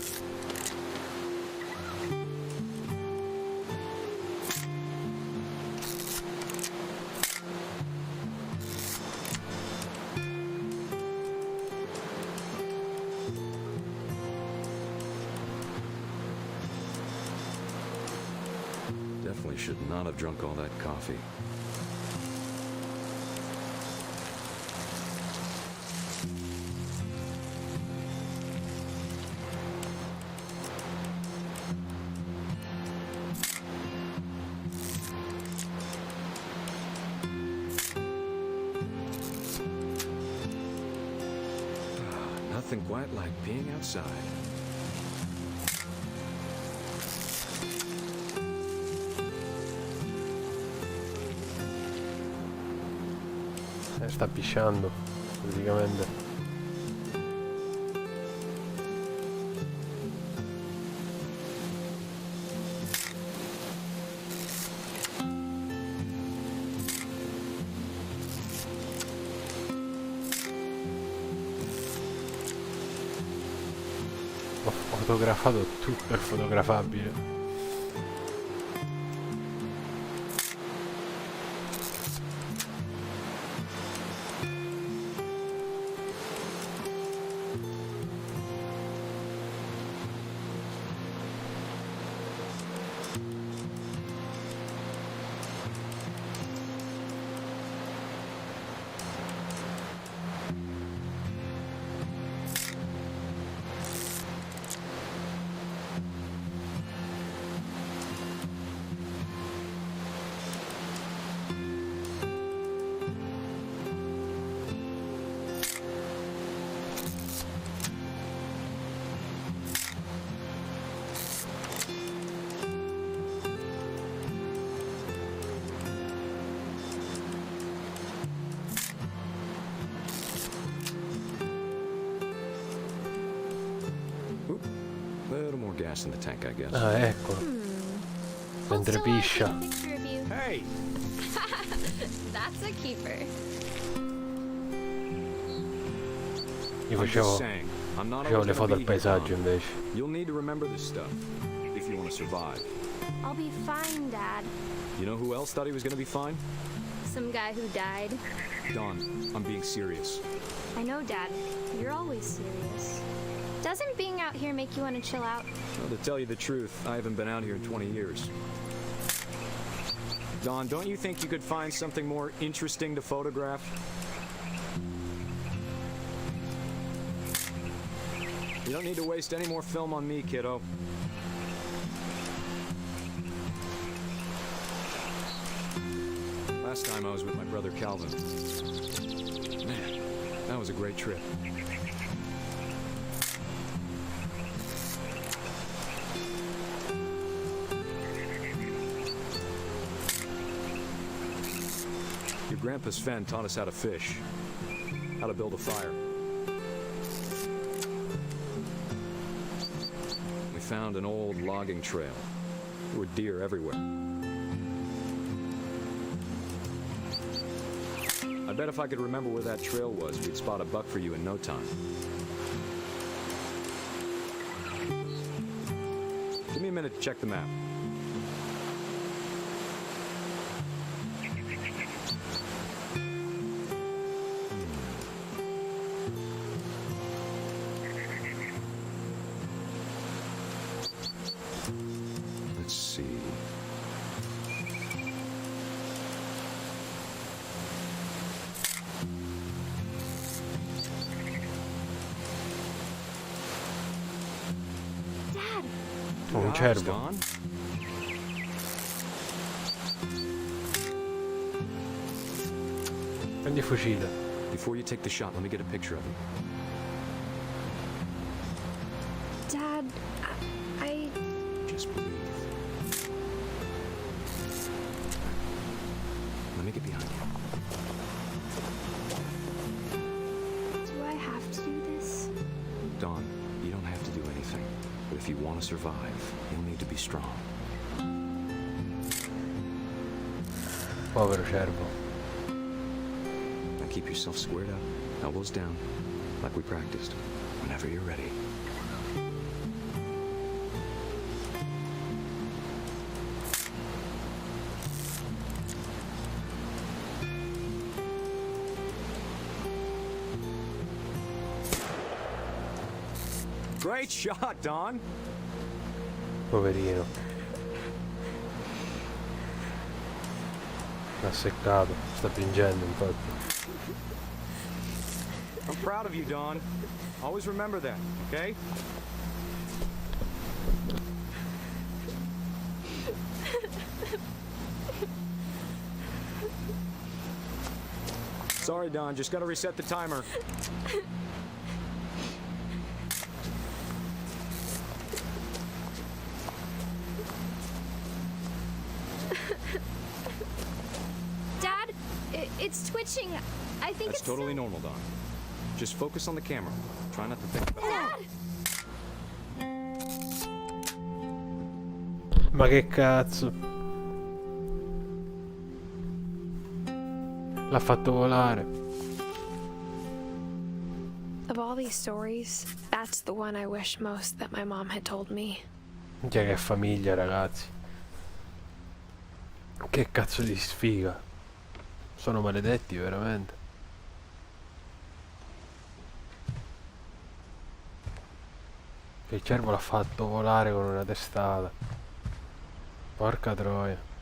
Definitely should not have drunk all that coffee. Nothing quite like being outside. Sta pisciando, praticamente. fotografato tutto il fotografabile. Little more gas in the tank, I guess. Ah, ecco. Mentre piscia. Hey! That's a keeper. Io I'm just facevo saying, I'm not le always foto gonna al be here, paesaggio Mom. invece. You'll need to remember this stuff if you want to survive. I'll be fine, Dad. You know who else thought he was going to be fine? Some guy who died. Dawn, I'm being serious. I know, Dad. You're always serious. Doesn't being out here make you want to chill out? Well, to tell you the truth, I haven't been out here in 20 years. Dawn, don't you think you could find something more interesting to photograph? You don't need to waste any more film on me, kiddo. Last time I was with my brother Calvin. Man, that was a great trip. Your grandpa Sven taught us how to fish, how to build a fire. We found an old logging trail. There were deer everywhere. I bet if I could remember where that trail was, we'd spot a buck for you in no time. Give me a minute to check the map. Let's see. Dad! Un cervo. Dawn? Prendi fucile. Before you take the shot, let me get a picture of him. Dad, I... Just breathe. Let me get behind you. Do I have to do this? Dawn, you don't have to do anything. But if you want to survive, you'll need to be strong. Povero cervo. Now keep yourself squared up, elbows down, like we practiced. Whenever you're ready. Great shot, Dawn. Poverino. L'ha seccato, sta piangendo infatti. I'm proud of you, Dawn. Always remember that, okay? Sorry, Dawn, just gotta reset the timer. Dad, it's twitching. I think That's it's totally normal, Dawn. Just focus on the camera. Try not to think about Dad! Ma che cazzo? L'ha fatto volare. Of all all these stories, that's the one I wish most that my mom had told me. Minchia che famiglia, ragazzi. Che cazzo di sfiga. Sono maledetti veramente. Che il cervo l'ha fatto volare con una testata. Porca troia.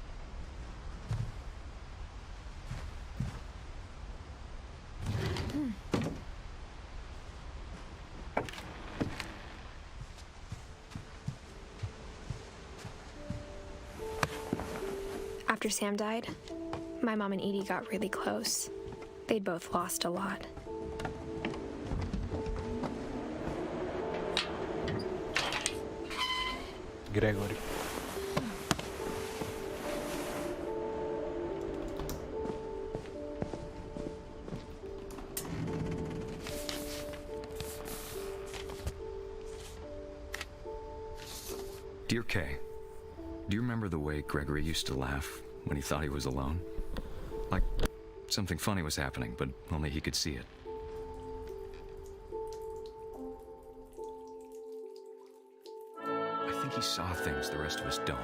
After Sam died, my mom and Edie got really close. They'd both lost a lot. Gregory. Dear Kay, do you remember the way Gregory used to laugh when he thought he was alone? Like something funny was happening, but only he could see it. I think he saw things the rest of us don't.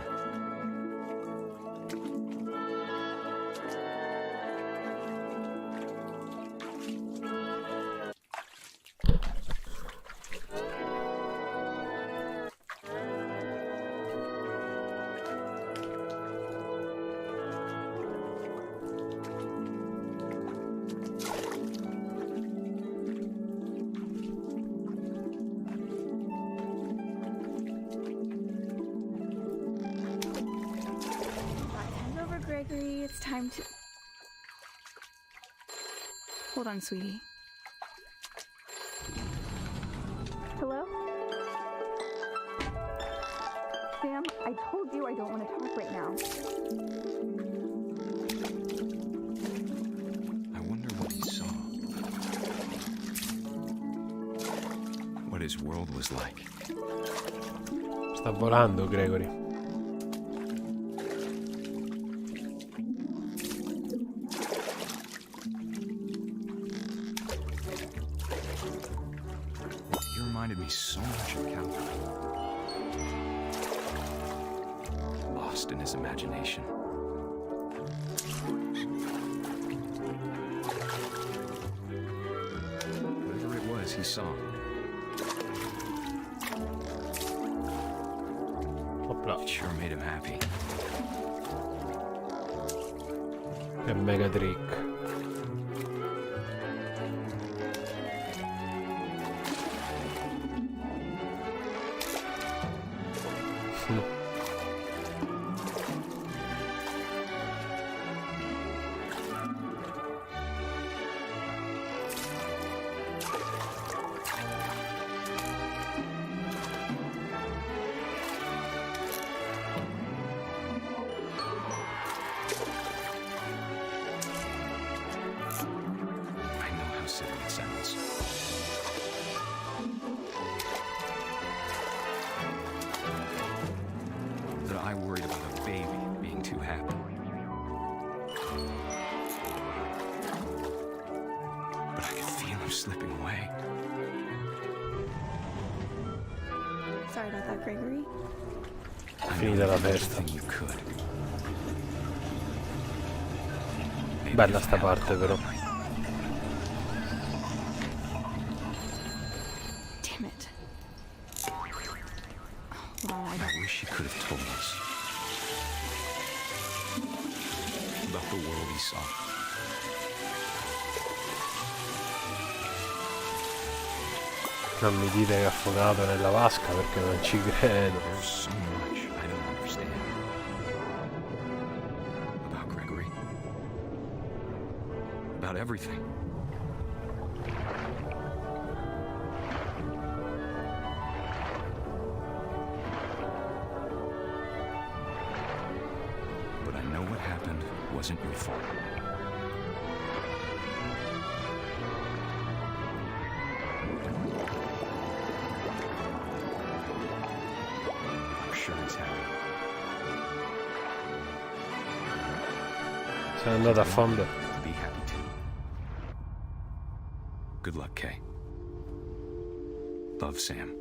Gregory, it's time to... Hold on, sweetie. Hello? Sam, I told you I don't want to talk right now. I wonder what he saw. What his world was like. Sta volando, Gregory. Reminded me so much of Calvin. Lost in his imagination. Whatever it was he saw. It sure made him happy. Che mega trick. It sounds. That I worried about a baby being too happy. But I could feel him slipping away. Sorry about that, Gregory. Finita la festa. You could. Bella sta parte però. I wish he could have told us about the world he saw. Non mi dite che è affogato nella vasca perché non ci credo. There's so much I don't understand about Gregory. About everything. But I know what happened wasn't your fault. I'm sure he's happy. Sei andato a fondo. Be happy too. Good luck, Kay. Love, Sam.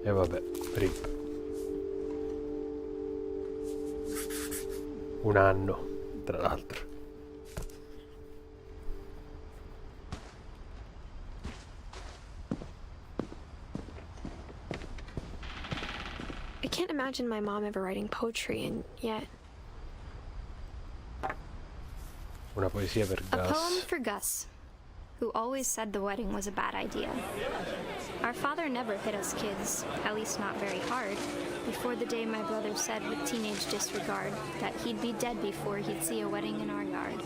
E vabbè, rip. Un anno, tra l'altro. I can't imagine my mom ever writing poetry, and yet... Una poesia per A Gus. poem for Gus, who always said the wedding was a bad idea. Our father never hit us kids, at least not very hard, before the day my brother said with teenage disregard that he'd be dead before he'd see a wedding in our yard.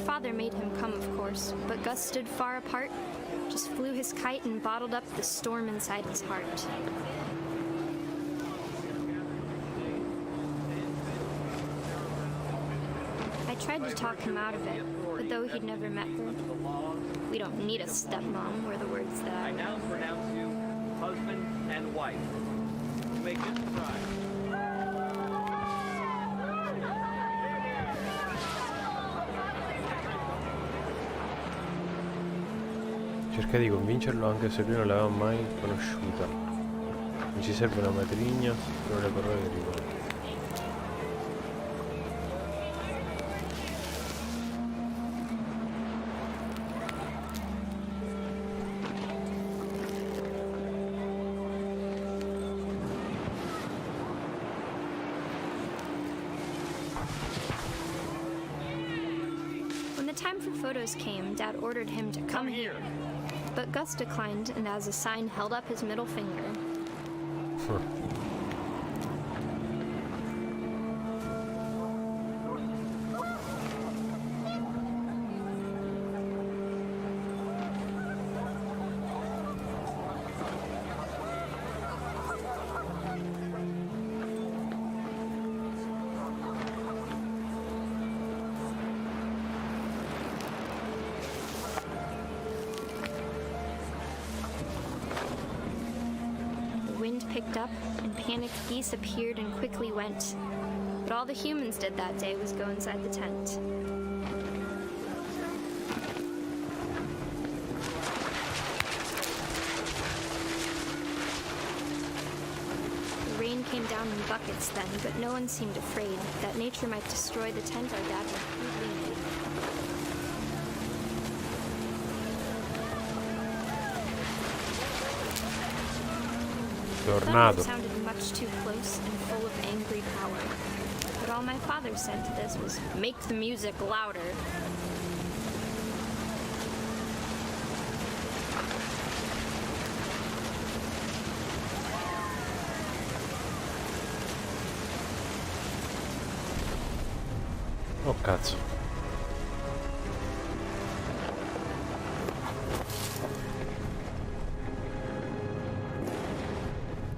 Father made him come, of course, but Gus stood far apart, just flew his kite and bottled up the storm inside his heart. I tried to talk him out of it, but though he'd never met her, we don't need a stepmom, were the words that I now pronounce you husband and wife. You may kiss the bride. Cerca di convincerlo anche se lui non l'aveva mai conosciuta. Non ci serve una matrigna, sono le parole che ricordo. When the time for photos came, Dad ordered him to come here. But Gus declined and as a sign held up his middle finger. Picked up, and panicked geese appeared and quickly went. But all the humans did that day was go inside the tent. The rain came down in buckets then, but no one seemed afraid that nature might destroy the tent our dad had crudely made. Tornado. Thunder sounded much too close and full of angry power. But all my father said to this was, "Make the music louder." Oh cazzo.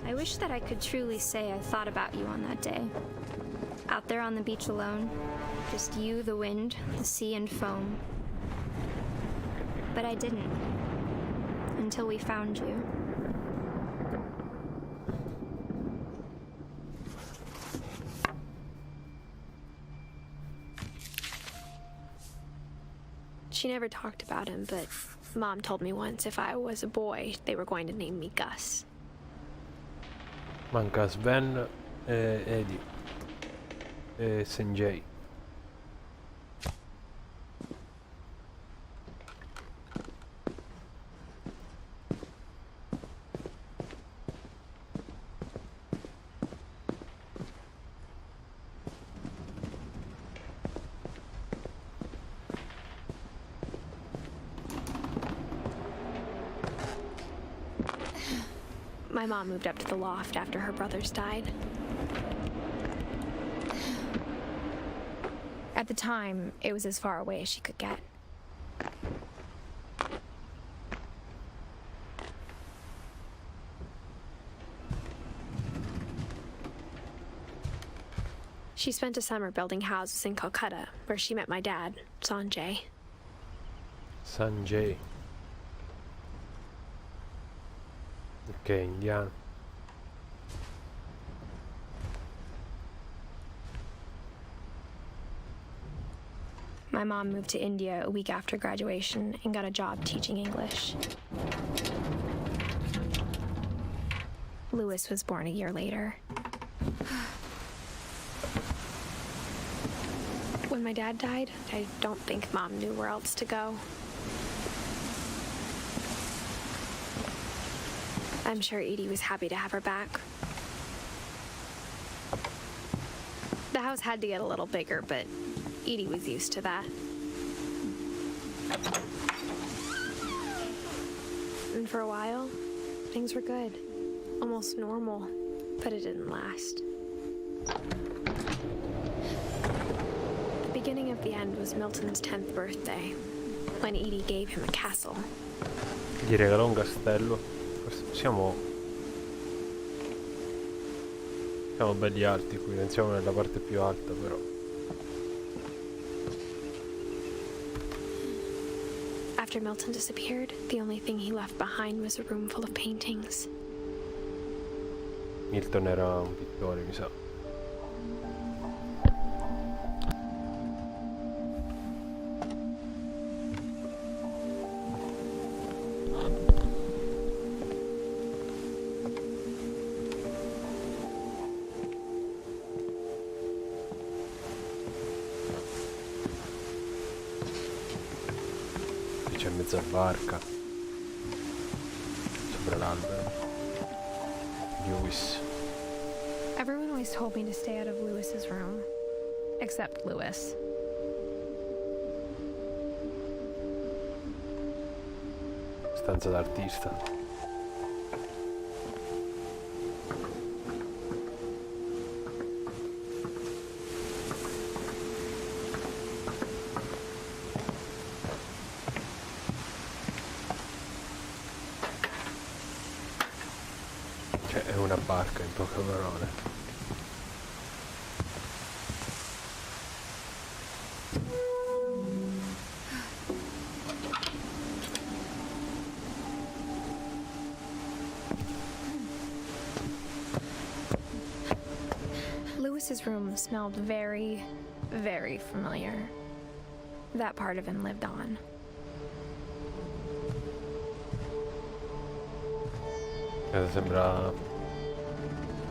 I wish that I could truly say I thought about you on that day. Out there on the beach alone, just you, the wind, the sea, and foam. But I didn't. Until we found you. She never talked about him, but Mom told me once if I was a boy, they were going to name me Gus. Manca Sven e Eddie e Sanjay. My mom moved up to the loft after her brothers died. At the time, it was as far away as she could get. She spent a summer building houses in Calcutta, where she met my dad, Sanjay. Sanjay. Ok, indiano. My mom moved to India a week after graduation and got a job teaching English. Louis was born a year later. When my dad died, I don't think Mom knew where else to go. I'm sure Edie was happy to have her back. The house had to get a little bigger, but Edie was used to that. And for a while, things were good. Almost normal, but it didn't last. The beginning of the end was Milton's 10th birthday, when Edie gave him a castle. Gli regalò un castello. Siamo belli alti qui, non siamo nella parte più alta però. After Milton disappeared, the only thing he left behind was a room full of paintings. Milton era un pittore, mi sa. C'è mezza barca sopra l'albero. Lewis. Everyone always told me to stay out of Lewis's room, except Lewis. Stanza d'artista. È una barca in poche parole. Lewis's room smelled very, very familiar. That part of him lived on. Sembra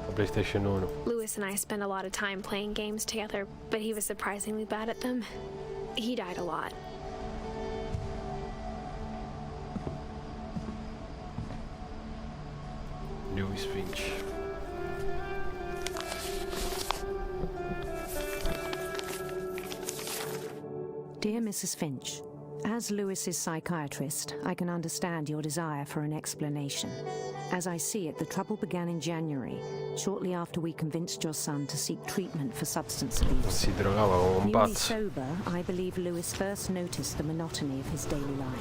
la PlayStation 1. Louis and I spent a lot of time playing games together, but he was surprisingly bad at them. He died a lot. Edith Finch. Dear Mrs. Finch, as Lewis's psychiatrist, I can understand your desire for an explanation. As I see it, the trouble began in January, shortly after we convinced your son to seek treatment for substance abuse. Si drogava come un Newly pazzo. sober, I believe Lewis first noticed the monotony of his daily life.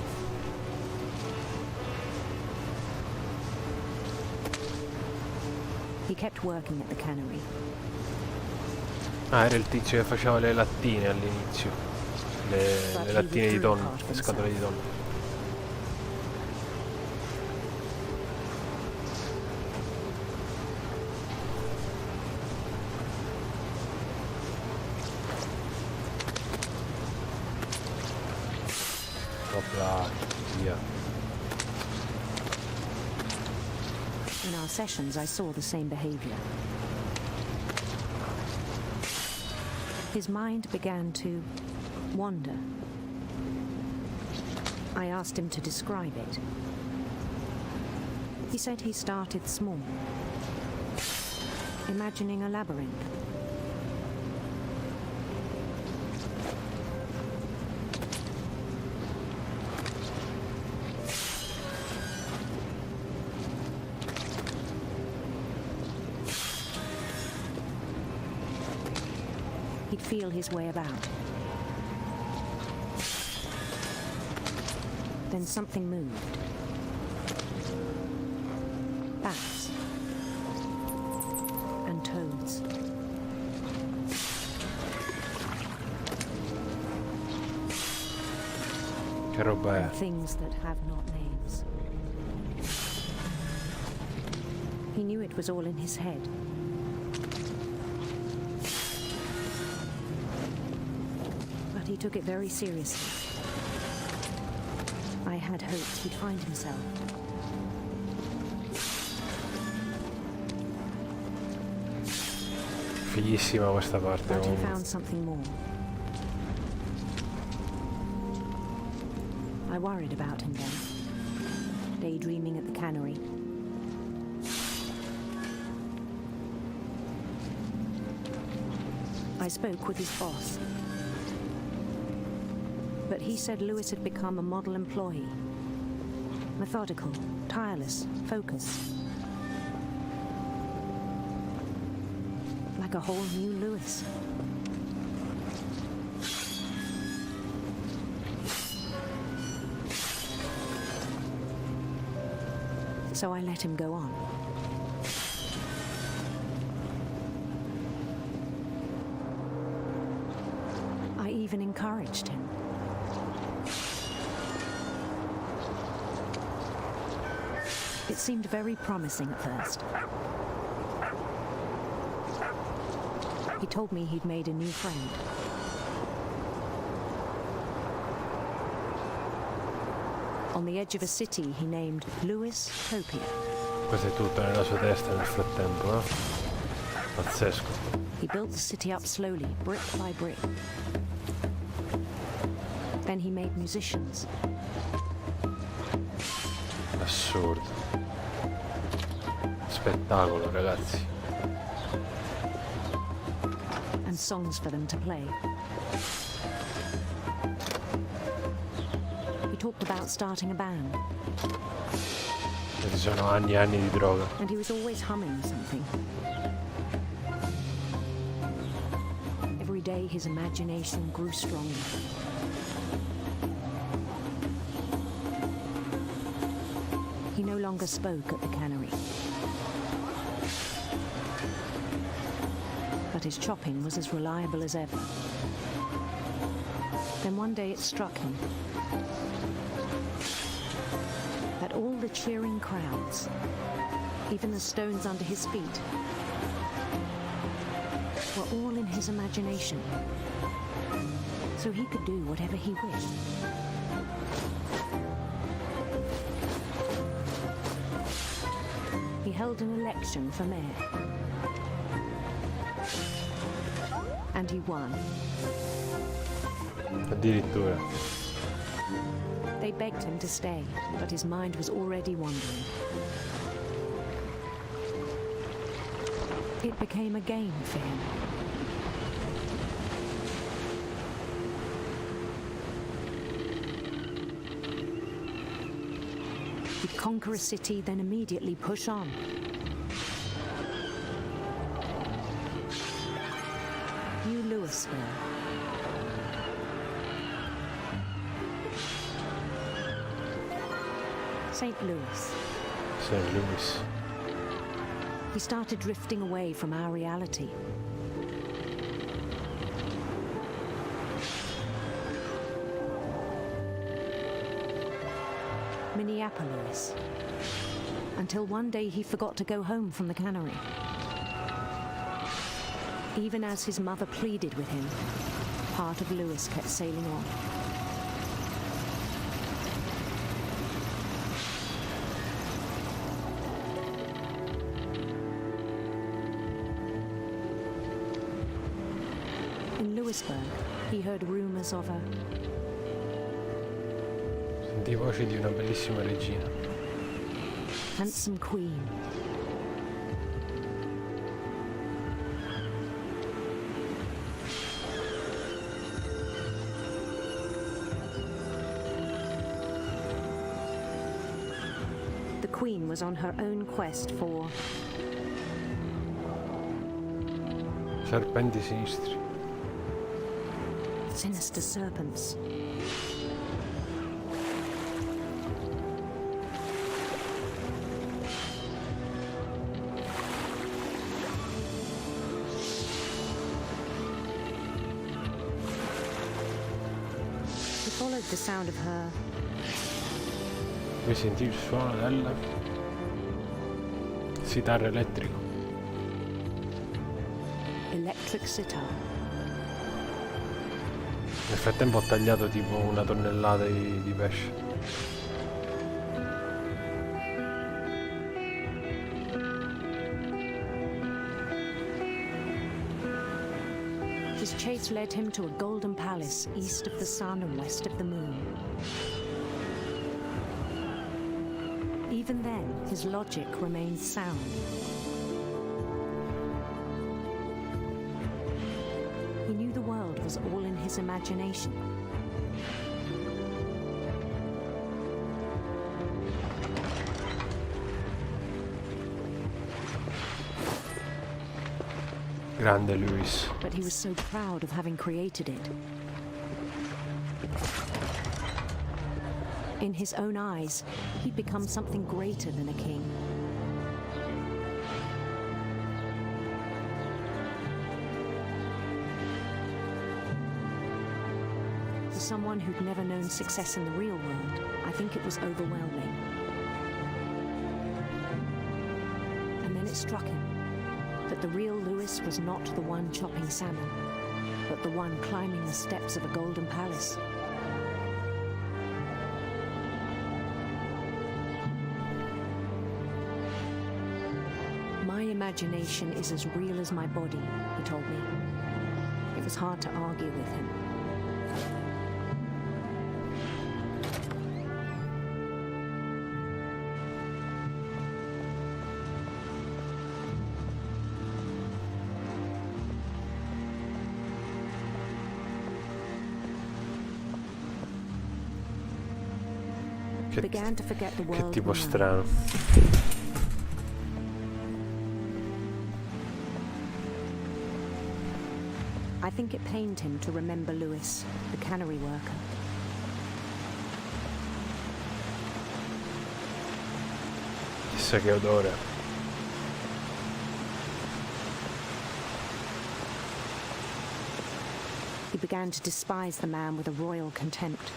He kept working at the cannery. Ah, era il tizio che faceva le lattine all'inizio. Le lattine di tonno, le scatole di tonno. Opla, via. In our sessions, I saw the same behavior. His mind began to wander. I asked him to describe it. He said he started small, imagining a labyrinth. He'd feel his way about. Then something moved. Bats. And toads. Che roba è? And things that have not names. He knew it was all in his head. But he took it very seriously. I had hoped he'd find himself. Fighissima questa parte. But he found something more. I worried about him then, daydreaming at the cannery. I spoke with his boss, but he said Lewis had become a model employee. Methodical, tireless, focused. Like a whole new Lewis. So I let him go on. I even encouraged him. It seemed very promising at first. He told me he'd made a new friend. On the edge of a city he named Louis Topia. Questo è tutto nella sua testa nel frattempo, eh? Pazzesco. He built the city up slowly, brick by brick. Then he made musicians. Assurdo. Spettacolo, ragazzi. And songs for them to play. He talked about starting a band. Ci sono anni e anni di droga. And he was always humming something. Every day his imagination grew stronger. He no longer spoke at the cannery. But his chopping was as reliable as ever. Then one day it struck him that all the cheering crowds, even the stones under his feet, were all in his imagination. So he could do whatever he wished. He held an election for mayor. And he won. Addirittura. They begged him to stay, but his mind was already wandering. It became a game for him. He'd conquer a city, then immediately push on. New Louisville. St. Louis. St. Louis. He started drifting away from our reality. Minneapolis. Until one day he forgot to go home from the cannery. Even as his mother pleaded with him, part of Lewis kept sailing on. In Lewisburg, he heard rumors of a... Sentì voci di una bellissima regina. handsome queen. The queen was on her own quest for... serpenti sinistri. sinister serpents. He followed the sound of her. Puoi sentire il suono del sitar elettrico. Electric sitar. Nel frattempo ho tagliato tipo 1 tonnellata di pesce. His chase led him to a golden palace east of the sun and west of the moon. Even then, his logic remained sound. He knew the world was all in his imagination. Grande Lewis. But he was so proud of having created it. In his own eyes, he'd become something greater than a king. For someone who'd never known success in the real world, I think it was overwhelming. And then it struck him that the real Lewis was not the one chopping salmon, but the one climbing the steps of a golden palace. My imagination is as real as my body, he told me. It was hard to argue with him. He began to forget the world. Che tipo strano. I think it pained him to remember Lewis, the cannery worker. Chissà che odore. He began to despise the man with a royal contempt.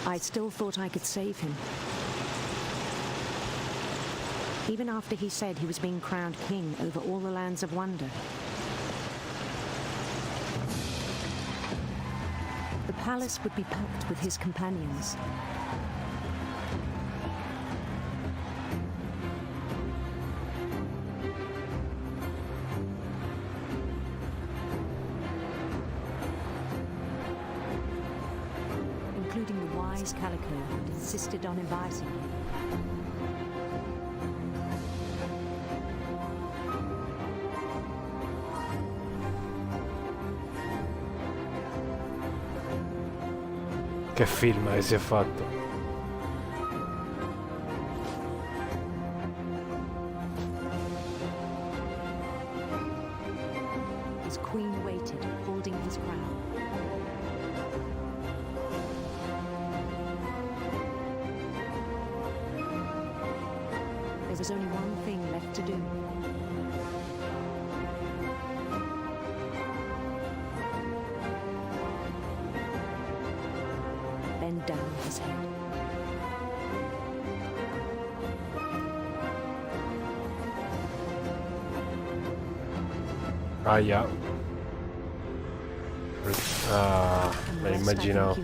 I still thought I could save him. Even after he said he was being crowned king over all the lands of wonder. The palace would be packed with his companions. Including the wise Calico who insisted on inviting him. Che film che si è fatto? His queen waited, holding his crown. There was only one thing left to do. Bend down his head. Aia. Ah, me l'immaginavo.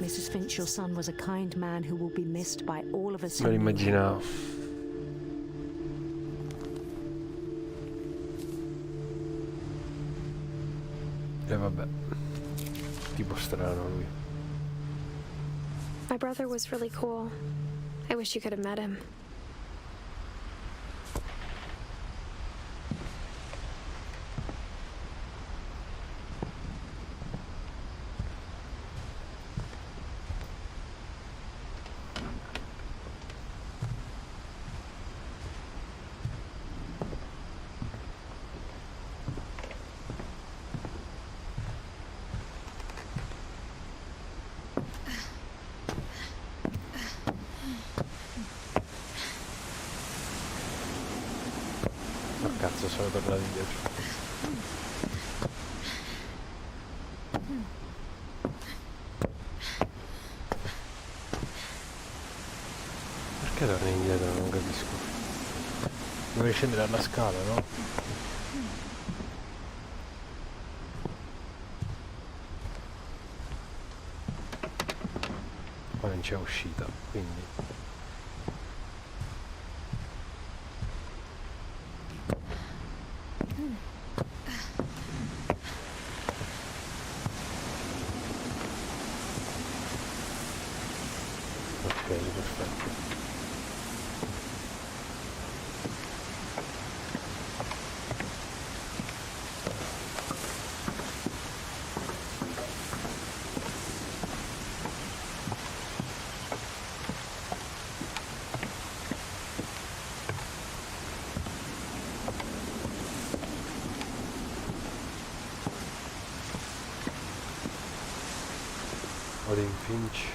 Mrs. Finch, your son was a kind man who will be missed by all of us. Me lo immaginavo. E vabbè, tipo strano lui. My brother was really cool. I wish you could have met him. Oh cazzo, sono tornato indietro. Perché torni indietro? Non capisco. Dovrei scendere alla scala, no? Qua non c'è uscita, quindi... Ok, perfetto. Edith Finch.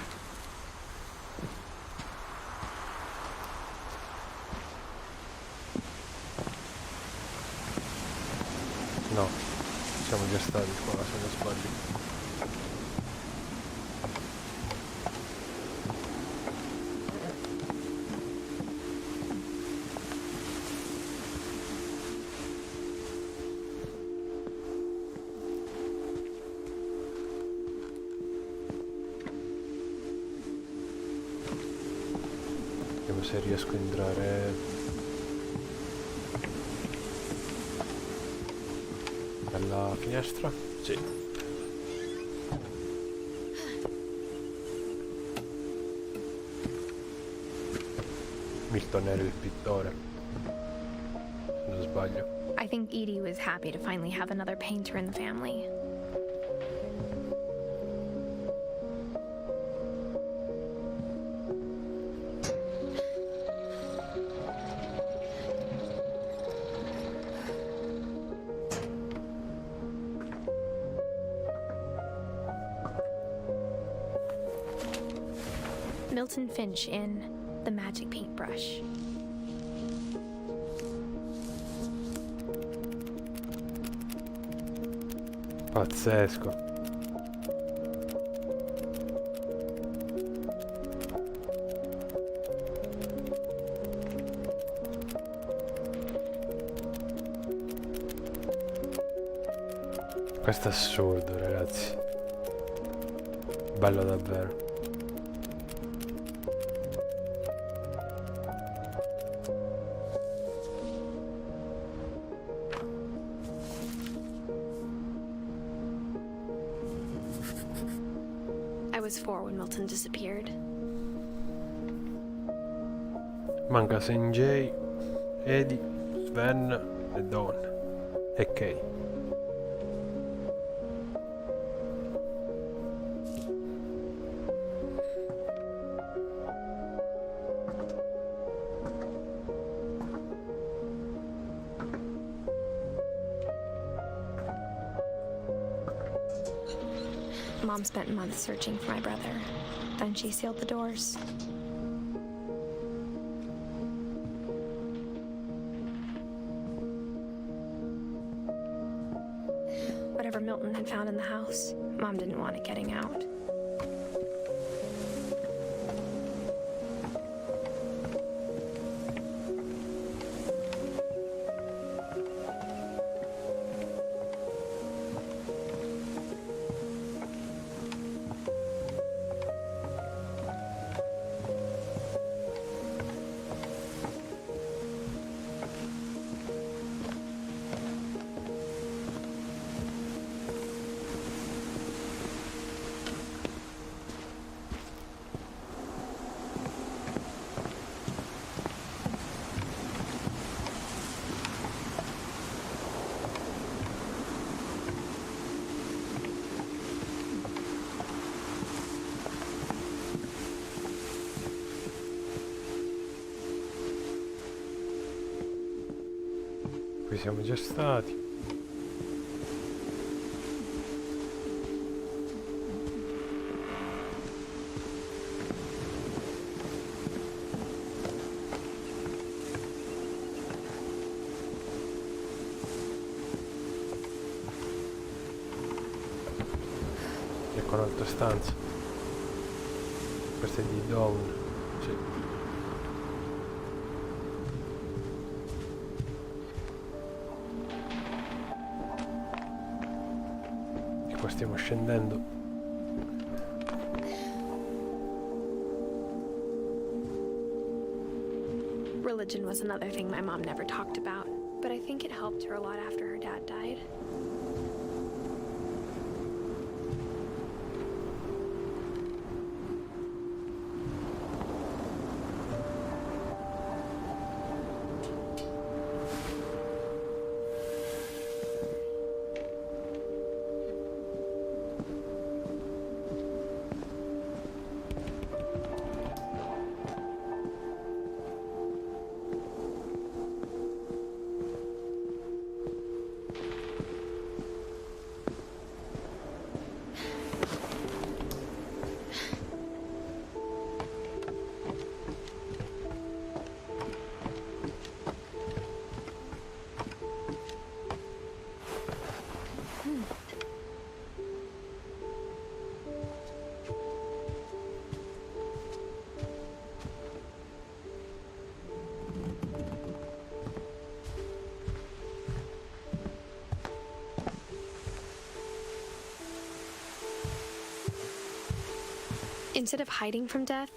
No, siamo già stati qua se non sbaglio. Vediamo se riesco a entrare dalla finestra. Sì. Milton era il pittore, se non sbaglio. I think Edie was happy to finally have another painter in the family. Milton Finch in The Magic Paintbrush. Pazzesco. Questo è assurdo, ragazzi. Bello davvero. I was 4 when Milton disappeared. Manca Sanjay, Eddie, Sven e Dawn. E Kay. Mom spent months searching for my brother. Then she sealed the doors. Whatever Milton had found in the house, Mom didn't want it getting out. siamo già stati. Ecco un'altra stanza. Questa è di Dawn. Sì. E qua stiamo scendendo. Religion was another thing my mom never talked about, but I think it helped her a lot after her dad died. Instead of hiding from death,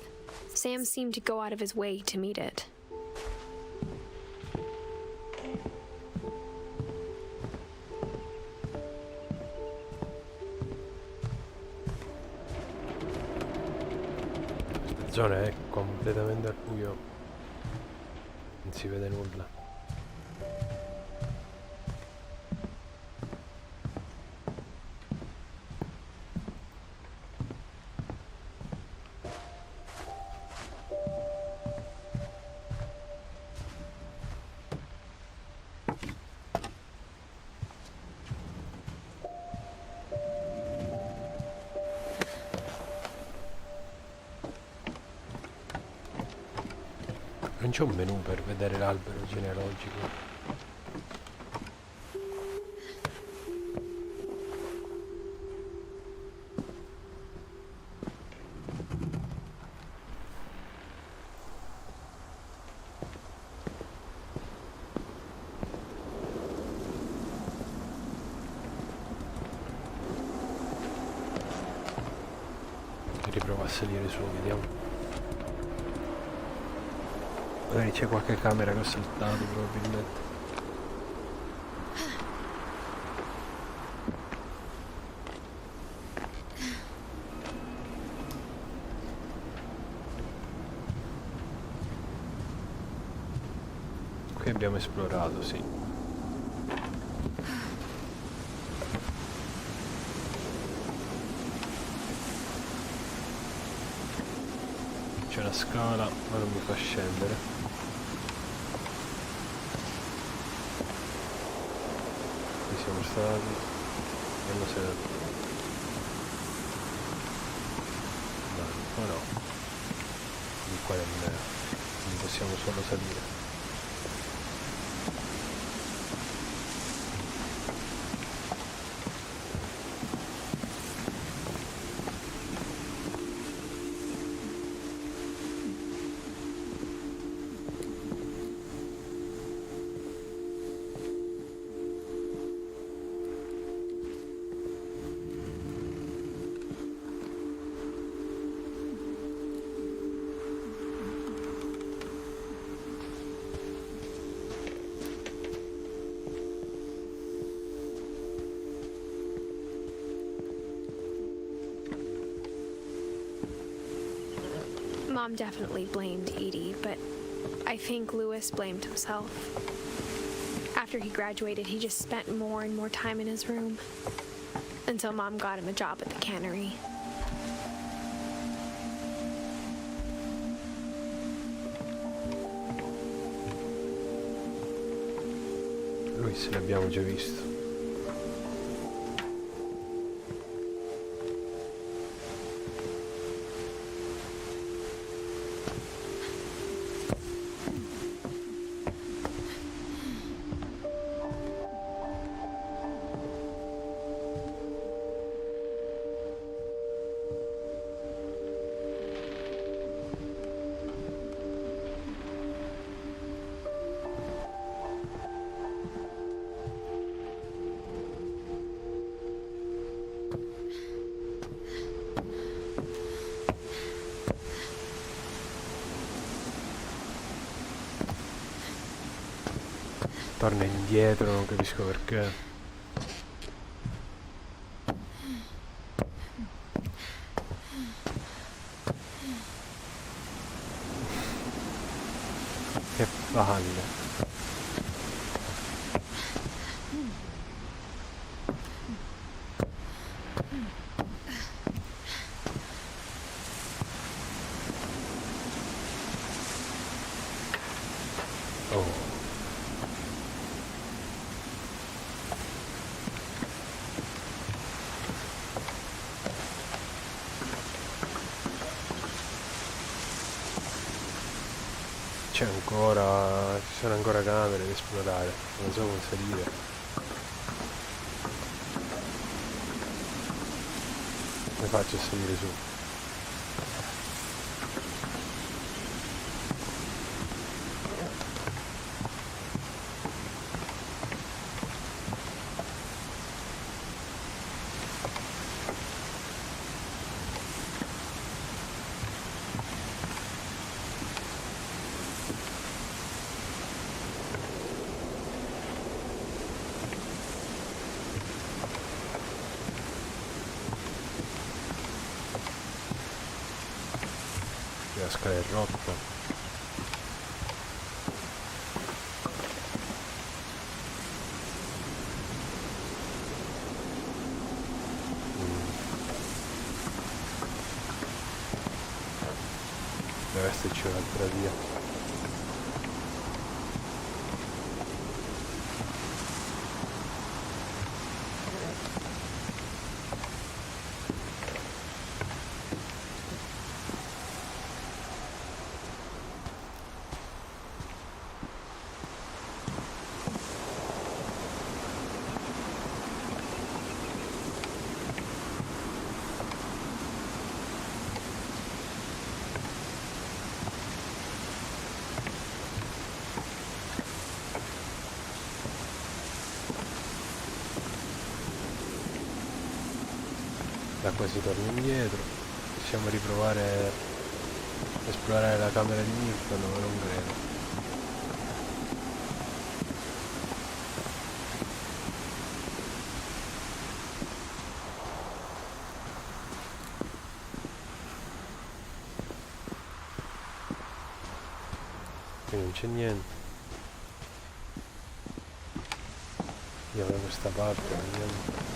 Sam seemed to go out of his way to meet it. Questa zona è completamente al buio, non si vede nulla. Non c'è un menu per vedere l'albero genealogico. Riprovo a salire su, vediamo. Magari c'è qualche camera che ho saltato probabilmente. Qui abbiamo esplorato, sì. C'è una scala, ma non mi fa scendere. Siamo stati, vediamo se no, no, di qua non possiamo solo salire. Mom definitely blamed Edie, but I think Louis blamed himself. After he graduated, he just spent more and more time in his room, until Mom got him a job at the cannery. Lui Questo l'abbiamo già visto. Torna indietro, non capisco perché. Che palle. Oh. C'è ancora, ci sono ancora camere da esplorare, non so come salire. Come faccio a salire su? La scala è rotta. Deve esserci un'altra via. Da qua si torna indietro. Possiamo riprovare a esplorare la camera di Milton, ma non credo. Qui non c'è niente. Andiamo da questa parte, andiamo.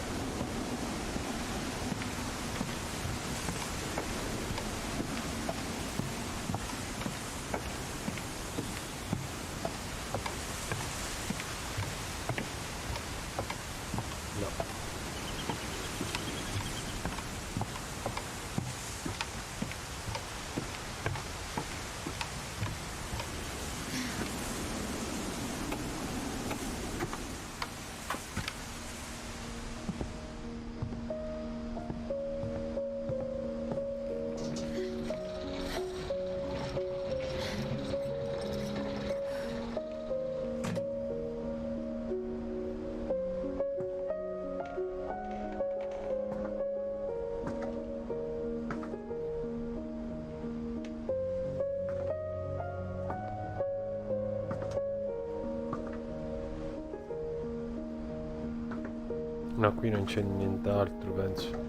No, qui non c'è nient'altro, penso.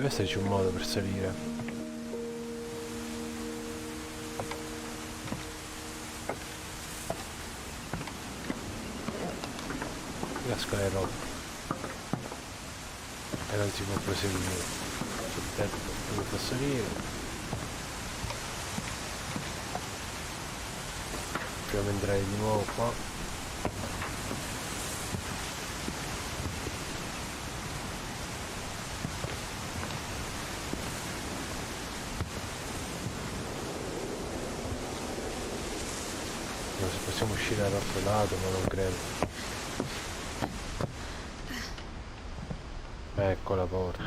Deve esserci un modo per salire. La scala è rotta e non si può proseguire. Sul tetto non può salire. Dobbiamo entrare di nuovo qua. Non so se possiamo uscire dall'altro lato, ma non credo. Ecco la porta.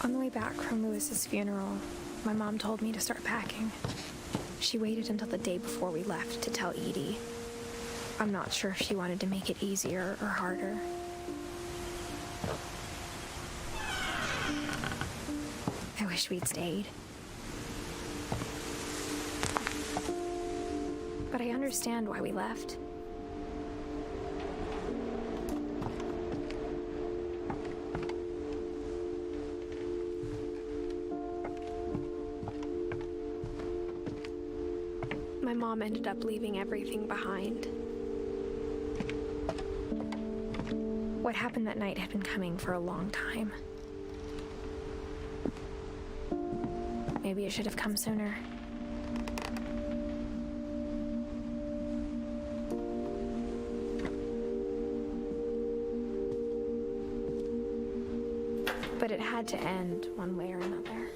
On the way back from Lewis's funeral, my mom told me to start packing. She waited until the day before we left to tell Edie. I'm not sure if she wanted to make it easier or harder. I wish we'd stayed. But I understand why we left. My mom ended up leaving everything behind. What happened that night had been coming for a long time. Maybe it should have come sooner. But it had to end one way or another.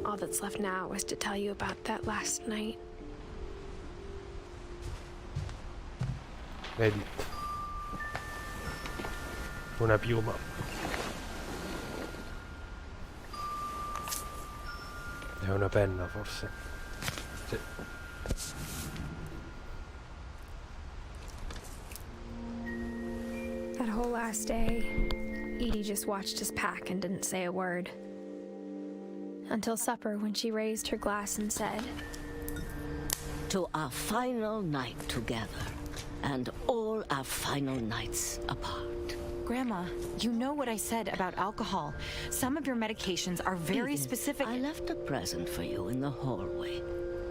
All that's left now is to tell you about that last night. Edith. Una piuma. È una penna, forse. Sì. That whole last day, Edie just watched us pack and didn't say a word. Until supper, when she raised her glass and said, "To our final night together, and all our final nights apart." Grandma, you know what I said about alcohol. Some of your medications are very Edith, specific. I left a present for you in the hallway.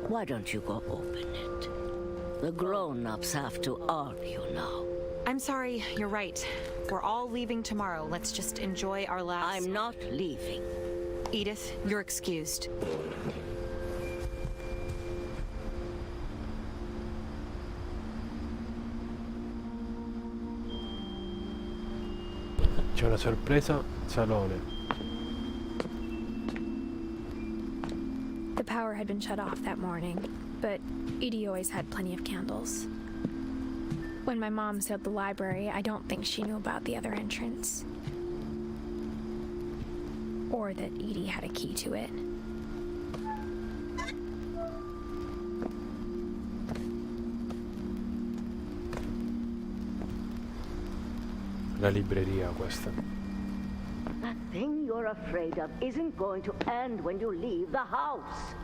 Why don't you go open it? The grown-ups have to argue now. I'm sorry, you're right. We're all leaving tomorrow. Let's just enjoy our last... I'm not leaving. Edith, you're excused. C'è una sorpresa, salone. The power had been shut off that morning, but Edie always had plenty of candles. When my mom sailed the library, I don't think she knew about the other entrance. Or that Edie had a key to it. La libreria questa. That thing you're afraid of isn't going to end when you leave the house.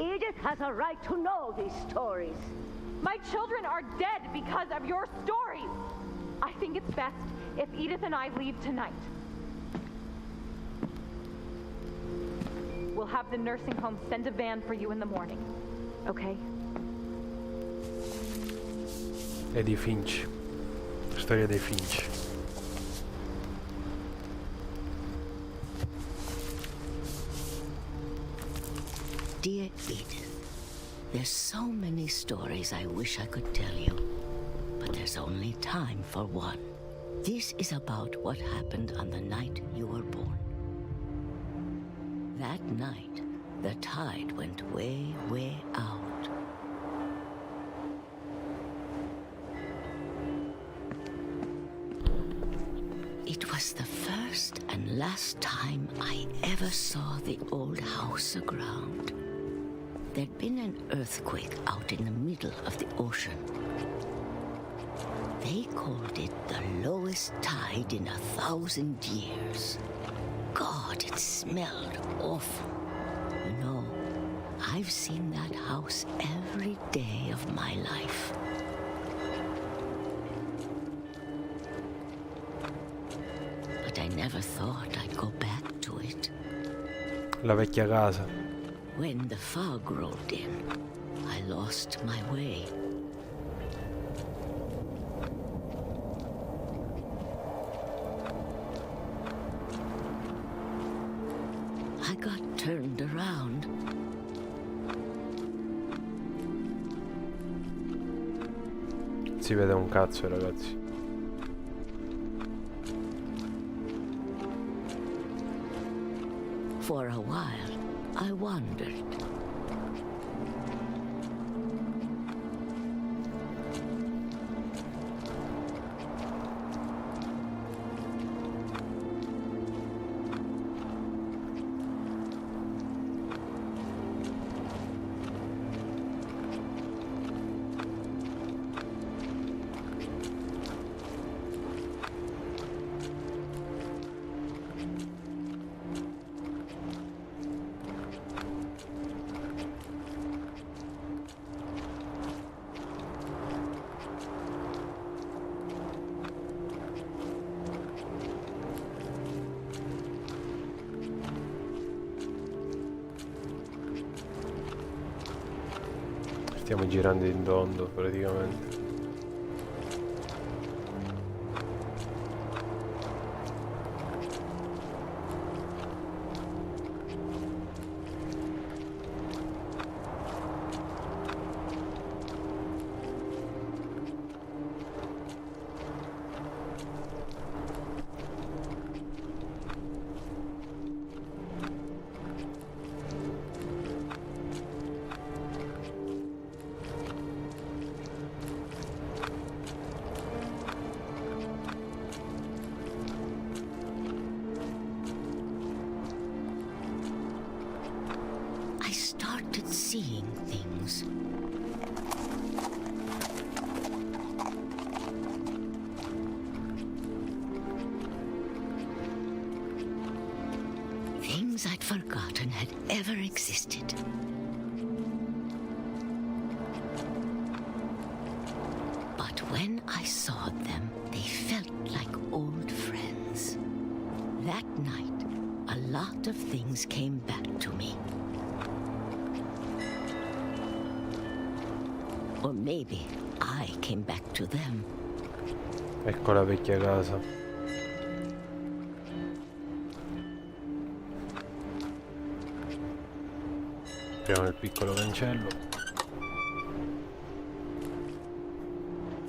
Edith has a right to know these stories. My children are dead because of your stories. I think it's best if Edith and I leave tonight. We'll have the nursing home send a van for you in the morning. Okay? Edith Finch. Storia dei Finch. Dear Edith, there's so many stories I wish I could tell you, but there's only time for one. This is about what happened on the night you were born. That night, the tide went way, way out. It was the first and last time I ever saw the old house aground. There'd been an earthquake out in the middle of the ocean. They called it the lowest tide in 1,000 years. God, God, it smelled awful. You know, I've seen that house every day of my life. But I never thought I'd go back to it. La vecchia casa. When the fog rolled in, I lost my way. I got turned around. Si vede un cazzo, ragazzi. For a while, I wandered. Stiamo girando in tondo praticamente. I started seeing things. Things I'd forgotten had ever existed. But when I saw them, they felt like old friends. That night, a lot of things came back to me. Or maybe I came back to them. Ecco la vecchia casa. Apriamo il piccolo cancello.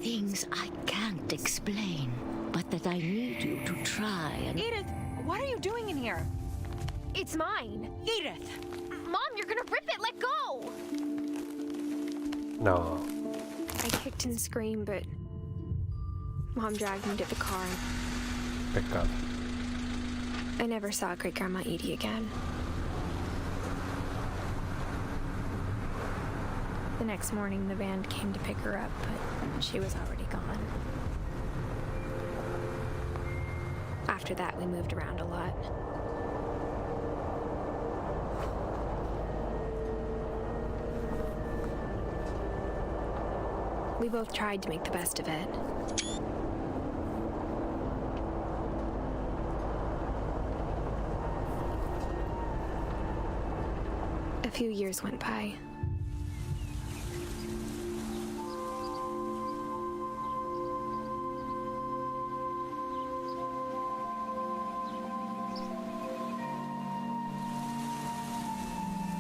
Things I can't explain, but that I need you to try and... Edith, what are you doing in here? It's mine. Edith! Mom, you're gonna rip it. Let go. No. I kicked and screamed, but Mom dragged me to the car. Peccato. I never saw Great Grandma Edie again. The next morning, the band came to pick her up, but she was already gone. After that, we moved around a lot. We both tried to make the best of it. A few years went by.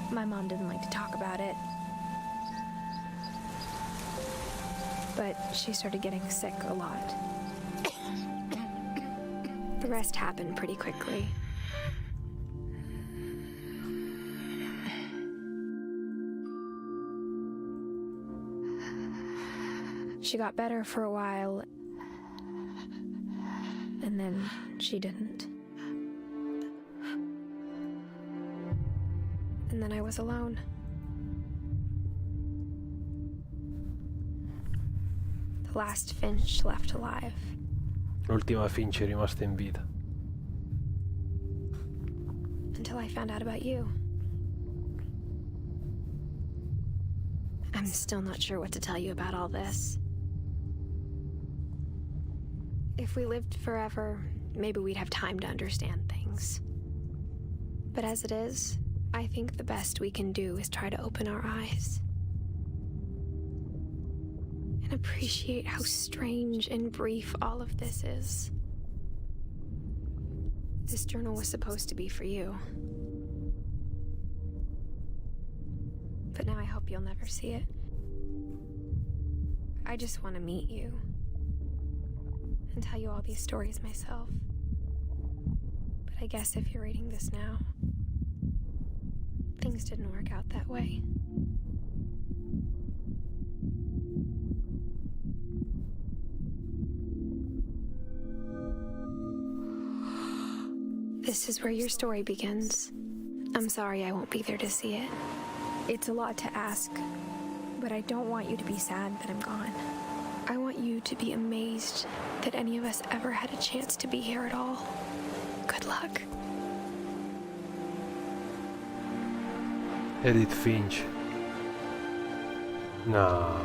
My mom didn't like to talk about it. But she started getting sick a lot. The rest happened pretty quickly. She got better for a while, and then she didn't. And then I was alone. The last Finch left alive. L'ultima Finch è rimasta in vita. until I found out about you. I'm still not sure what to tell you about all this. If we lived forever, maybe we'd have time to understand things. But as it is, I think the best we can do is try to open our eyes. And appreciate how strange and brief all of this is. This journal was supposed to be for you. But now I hope you'll never see it. I just want to meet you. And tell you all these stories myself. But I guess if you're reading this now, things didn't work out that way. This is where your story begins. I'm sorry I won't be there to see it. It's a lot to ask, but I don't want you to be sad that I'm gone. I want you to be amazed that any of us ever had a chance to be here at all. Good luck. Edith Finch. No.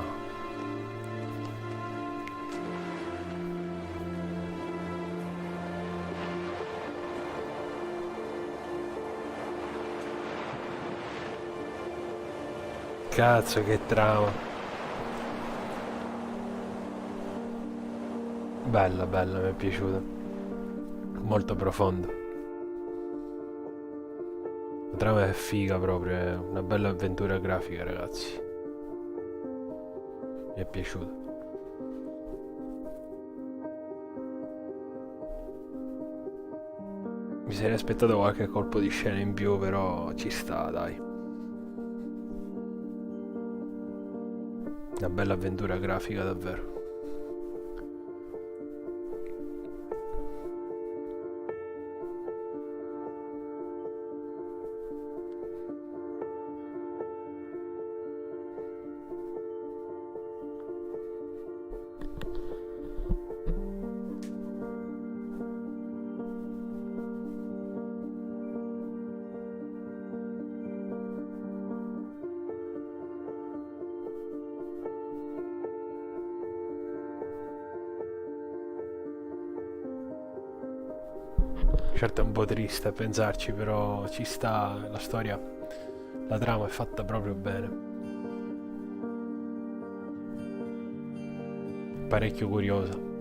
Cazzo, che trama. Bella, bella, mi è piaciuta. Molto profonda. La trama è figa proprio, è una bella avventura grafica, ragazzi. Mi è piaciuta. Mi sarei aspettato qualche colpo di scena in più, però ci sta, dai. Una bella avventura grafica, davvero. Certo è un po' triste a pensarci, però ci sta, la storia, la trama è fatta proprio bene. Parecchio curiosa.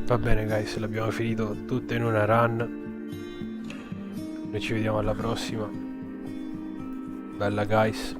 Va bene guys, l'abbiamo finito tutto in una run. Noi ci vediamo alla prossima. Bella guys.